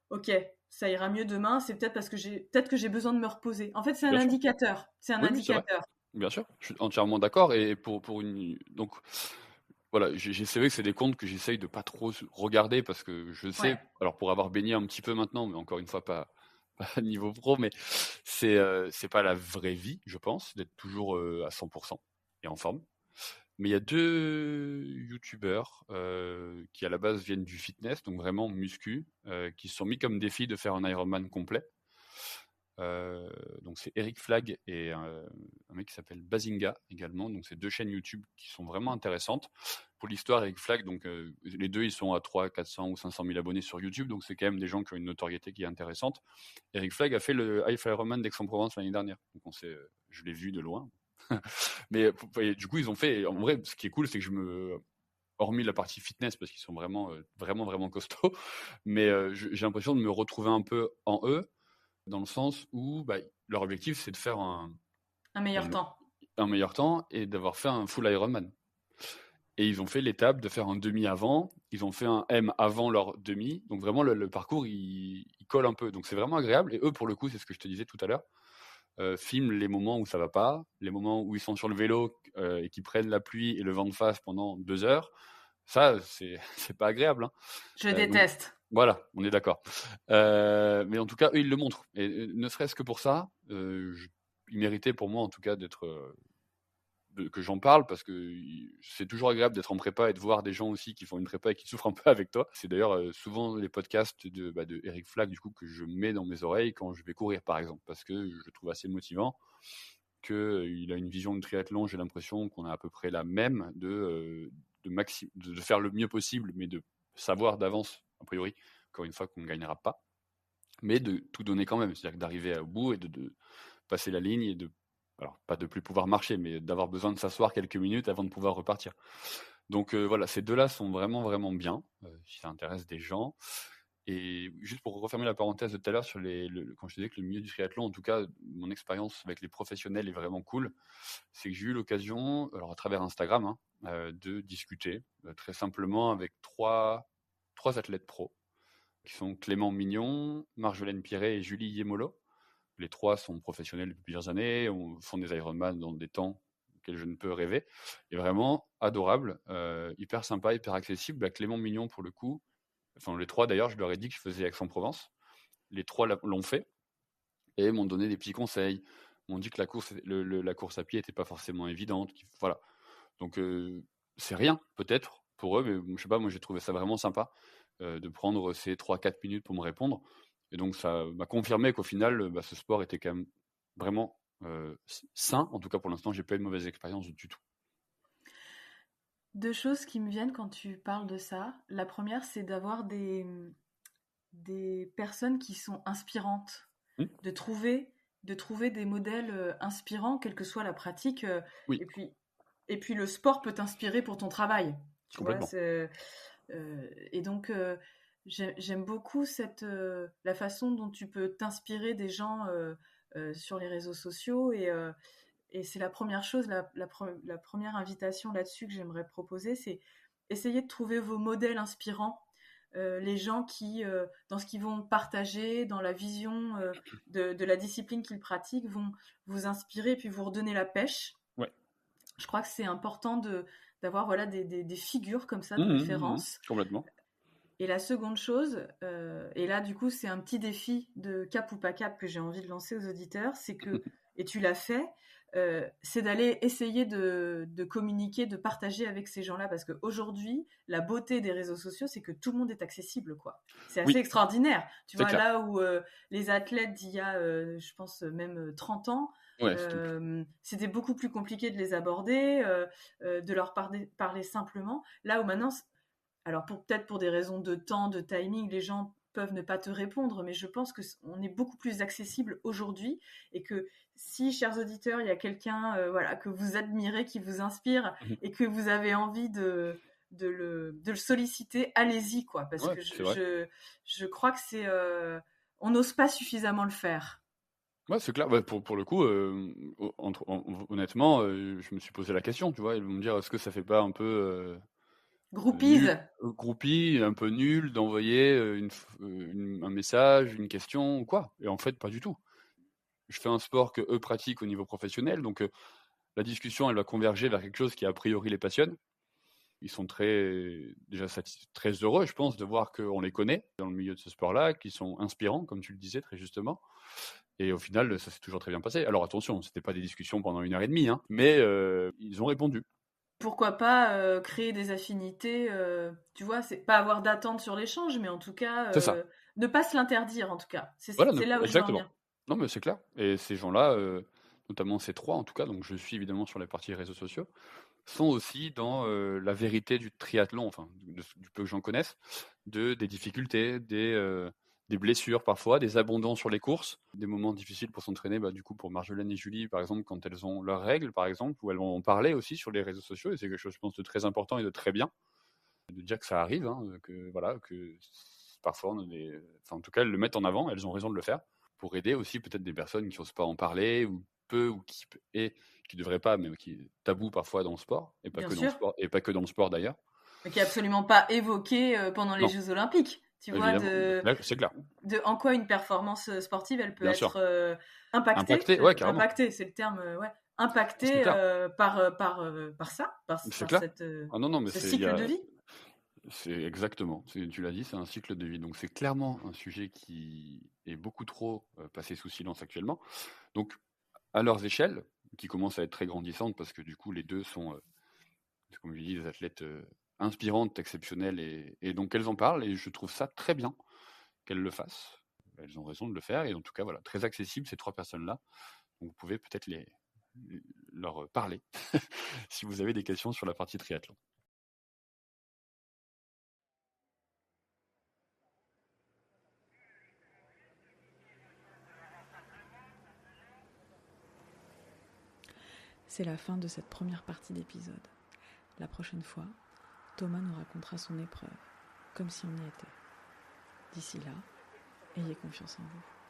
Ok, ça ira mieux demain. C'est peut-être parce que j'ai besoin de me reposer. En fait, c'est un Bien sûr. indicateur. C'est un indicateur. Bien sûr, je suis entièrement d'accord. Et donc voilà, c'est vrai que c'est des comptes que j'essaye de pas trop regarder parce que je sais, alors pour avoir baigné un petit peu maintenant, mais encore une fois pas à niveau pro, mais c'est pas la vraie vie, je pense, d'être toujours à 100% et en forme. Mais il y a 2 youtubeurs qui à la base viennent du fitness, donc vraiment muscu, qui se sont mis comme défi de faire un Ironman complet. Donc c'est Eric Flag et un mec qui s'appelle Bazinga également. Donc c'est 2 chaînes YouTube qui sont vraiment intéressantes. Pour l'histoire, Eric Flag, donc les 2 ils sont à 300, 400 ou 500 000 abonnés sur YouTube, donc c'est quand même des gens qui ont une notoriété qui est intéressante. Eric Flag a fait le Ironman d'Aix-en-Provence l'année dernière, donc je l'ai vu de loin. Mais du coup ils ont fait, en vrai ce qui est cool c'est que hormis la partie fitness parce qu'ils sont vraiment vraiment costauds, mais j'ai l'impression de me retrouver un peu en eux, dans le sens où leur objectif c'est de faire un meilleur temps. Un meilleur temps et d'avoir fait un full Ironman. Et ils ont fait l'étape de faire un demi avant, ils ont fait un M avant leur demi, donc vraiment le parcours il colle un peu, donc c'est vraiment agréable. Et eux pour le coup, c'est ce que je te disais tout à l'heure, filment les moments où ça va pas, les moments où ils sont sur le vélo et qui prennent la pluie et le vent de face pendant 2 heures. Ça c'est pas agréable. Hein. Je déteste. Donc, voilà, on est d'accord. Mais en tout cas, eux, ils le montrent. Et ne serait-ce que pour ça, ils méritaient pour moi, en tout cas, que j'en parle, parce que c'est toujours agréable d'être en prépa et de voir des gens aussi qui font une prépa et qui souffrent un peu avec toi. C'est d'ailleurs souvent les podcasts de Eric Flag, du coup, que je mets dans mes oreilles quand je vais courir, par exemple, parce que je le trouve assez motivant. Il a une vision de triathlon, j'ai l'impression qu'on a à peu près la même, de faire le mieux possible, mais de savoir d'avance, a priori, encore une fois, qu'on ne gagnera pas, mais de tout donner quand même, c'est-à-dire d'arriver au bout et passer la ligne et alors pas de plus pouvoir marcher, mais d'avoir besoin de s'asseoir quelques minutes avant de pouvoir repartir. Donc voilà, ces deux-là sont vraiment, vraiment bien, si ça intéresse des gens. Et juste pour refermer la parenthèse de tout à l'heure sur quand je disais que le milieu du triathlon, en tout cas, mon expérience avec les professionnels est vraiment cool, c'est que j'ai eu l'occasion, alors à travers Instagram, de discuter très simplement avec trois athlètes pros, qui sont Clément Mignon, Marjolaine Piret et Julie Yemolo. Les trois sont professionnels depuis plusieurs années, font des Ironman dans des temps auxquels je ne peux rêver. Et vraiment adorable, hyper sympa, hyper accessible. Clément Mignon, pour le coup, enfin les trois d'ailleurs, je leur ai dit que je faisais Aix-en-Provence. Les trois l'ont fait et m'ont donné des petits conseils. M'ont dit que la course à pied n'était pas forcément évidente. Voilà. Donc c'est rien peut-être pour eux, mais je sais pas, moi j'ai trouvé ça vraiment sympa de prendre ces 3-4 minutes pour me répondre. Et donc ça m'a confirmé qu'au final, ce sport était quand même vraiment sain. En tout cas pour l'instant, j'ai pas eu de mauvaise expérience du tout. 2 choses qui me viennent quand tu parles de ça. La première, c'est d'avoir des personnes qui sont inspirantes, de trouver des modèles inspirants, quelle que soit la pratique. Oui. Et puis le sport peut t'inspirer pour ton travail. Tu vois, et donc j'aime beaucoup la façon dont tu peux t'inspirer des gens sur les réseaux sociaux et c'est la première chose, la première invitation là-dessus que j'aimerais proposer, c'est essayer de trouver vos modèles inspirants, les gens qui, dans ce qu'ils vont partager, dans la vision de la discipline qu'ils pratiquent, vont vous inspirer et puis vous redonner la pêche. Ouais. Je crois que c'est important d'avoir voilà, des figures comme ça de référence. Complètement. Et la seconde chose, et là du coup c'est un petit défi de cap ou pas cap que j'ai envie de lancer aux auditeurs, c'est que, et tu l'as fait, c'est d'aller essayer de communiquer, de partager avec ces gens-là, parce qu'aujourd'hui, la beauté des réseaux sociaux, c'est que tout le monde est accessible, quoi. C'est assez extraordinaire. Tu vois, là où les athlètes d'il y a, je pense, même 30 ans, c'était beaucoup plus compliqué de les aborder, de leur parler simplement. Là où maintenant, alors peut-être pour des raisons de temps, de timing, les gens peuvent ne pas te répondre, mais je pense qu'on est beaucoup plus accessible aujourd'hui et que si, chers auditeurs, il y a quelqu'un que vous admirez, qui vous inspire et que vous avez envie de le solliciter, allez-y, quoi, parce que je crois que on n'ose pas suffisamment le faire. Ouais, c'est clair. Pour le coup, honnêtement, je me suis posé la question, tu vois, ils vont me dire, est-ce que ça fait pas un peu groupie, un peu nul d'envoyer un message, une question ou quoi? Et en fait, pas du tout. Je fais un sport que eux pratiquent au niveau professionnel, donc la discussion, elle va converger vers quelque chose qui a priori les passionne. Ils sont très heureux, je pense, de voir qu'on les connaît dans le milieu de ce sport-là, qu'ils sont inspirants, comme tu le disais très justement. Et au final, ça s'est toujours très bien passé. Alors attention, c'était pas des discussions pendant 1h30, mais ils ont répondu. Pourquoi pas créer des affinités, tu vois, c'est pas avoir d'attente sur l'échange, mais en tout cas, ne pas se l'interdire, en tout cas. C'est là où je veux en venir. Non, mais c'est clair. Et ces gens-là, notamment ces trois, en tout cas, donc je suis évidemment sur la partie réseaux sociaux, sont aussi dans la vérité du triathlon, enfin, du peu que j'en connaisse, des difficultés, des blessures parfois, des abandons sur les courses, des moments difficiles pour s'entraîner, du coup pour Marjolaine et Julie par exemple, quand elles ont leurs règles par exemple, où elles vont en parler aussi sur les réseaux sociaux, et c'est quelque chose je pense de très important et de très bien, de dire que ça arrive, que parfois en tout cas elles le mettent en avant, elles ont raison de le faire, pour aider aussi peut-être des personnes qui n'osent pas en parler, ou qui devraient pas, mais qui est tabou parfois dans le sport, et pas que dans le sport d'ailleurs. Mais qui est absolument pas évoqué pendant les Jeux Olympiques. Tu vois, c'est clair. En quoi une performance sportive, elle peut être impactée. Impactée, c'est le terme, impactée par ça, par ce cycle de vie. C'est exactement, tu l'as dit, c'est un cycle de vie. Donc c'est clairement un sujet qui est beaucoup trop passé sous silence actuellement. Donc à leurs échelles, qui commencent à être très grandissantes, parce que du coup les deux sont, comme je dis, des athlètes inspirantes, exceptionnelles, et donc elles en parlent, et je trouve ça très bien qu'elles le fassent. Elles ont raison de le faire, et en tout cas, voilà, très accessible ces trois personnes-là. Donc vous pouvez peut-être leur parler si vous avez des questions sur la partie triathlon. C'est la fin de cette première partie d'épisode. La prochaine fois, Thomas nous racontera son épreuve, comme si on y était. D'ici là, ayez confiance en vous.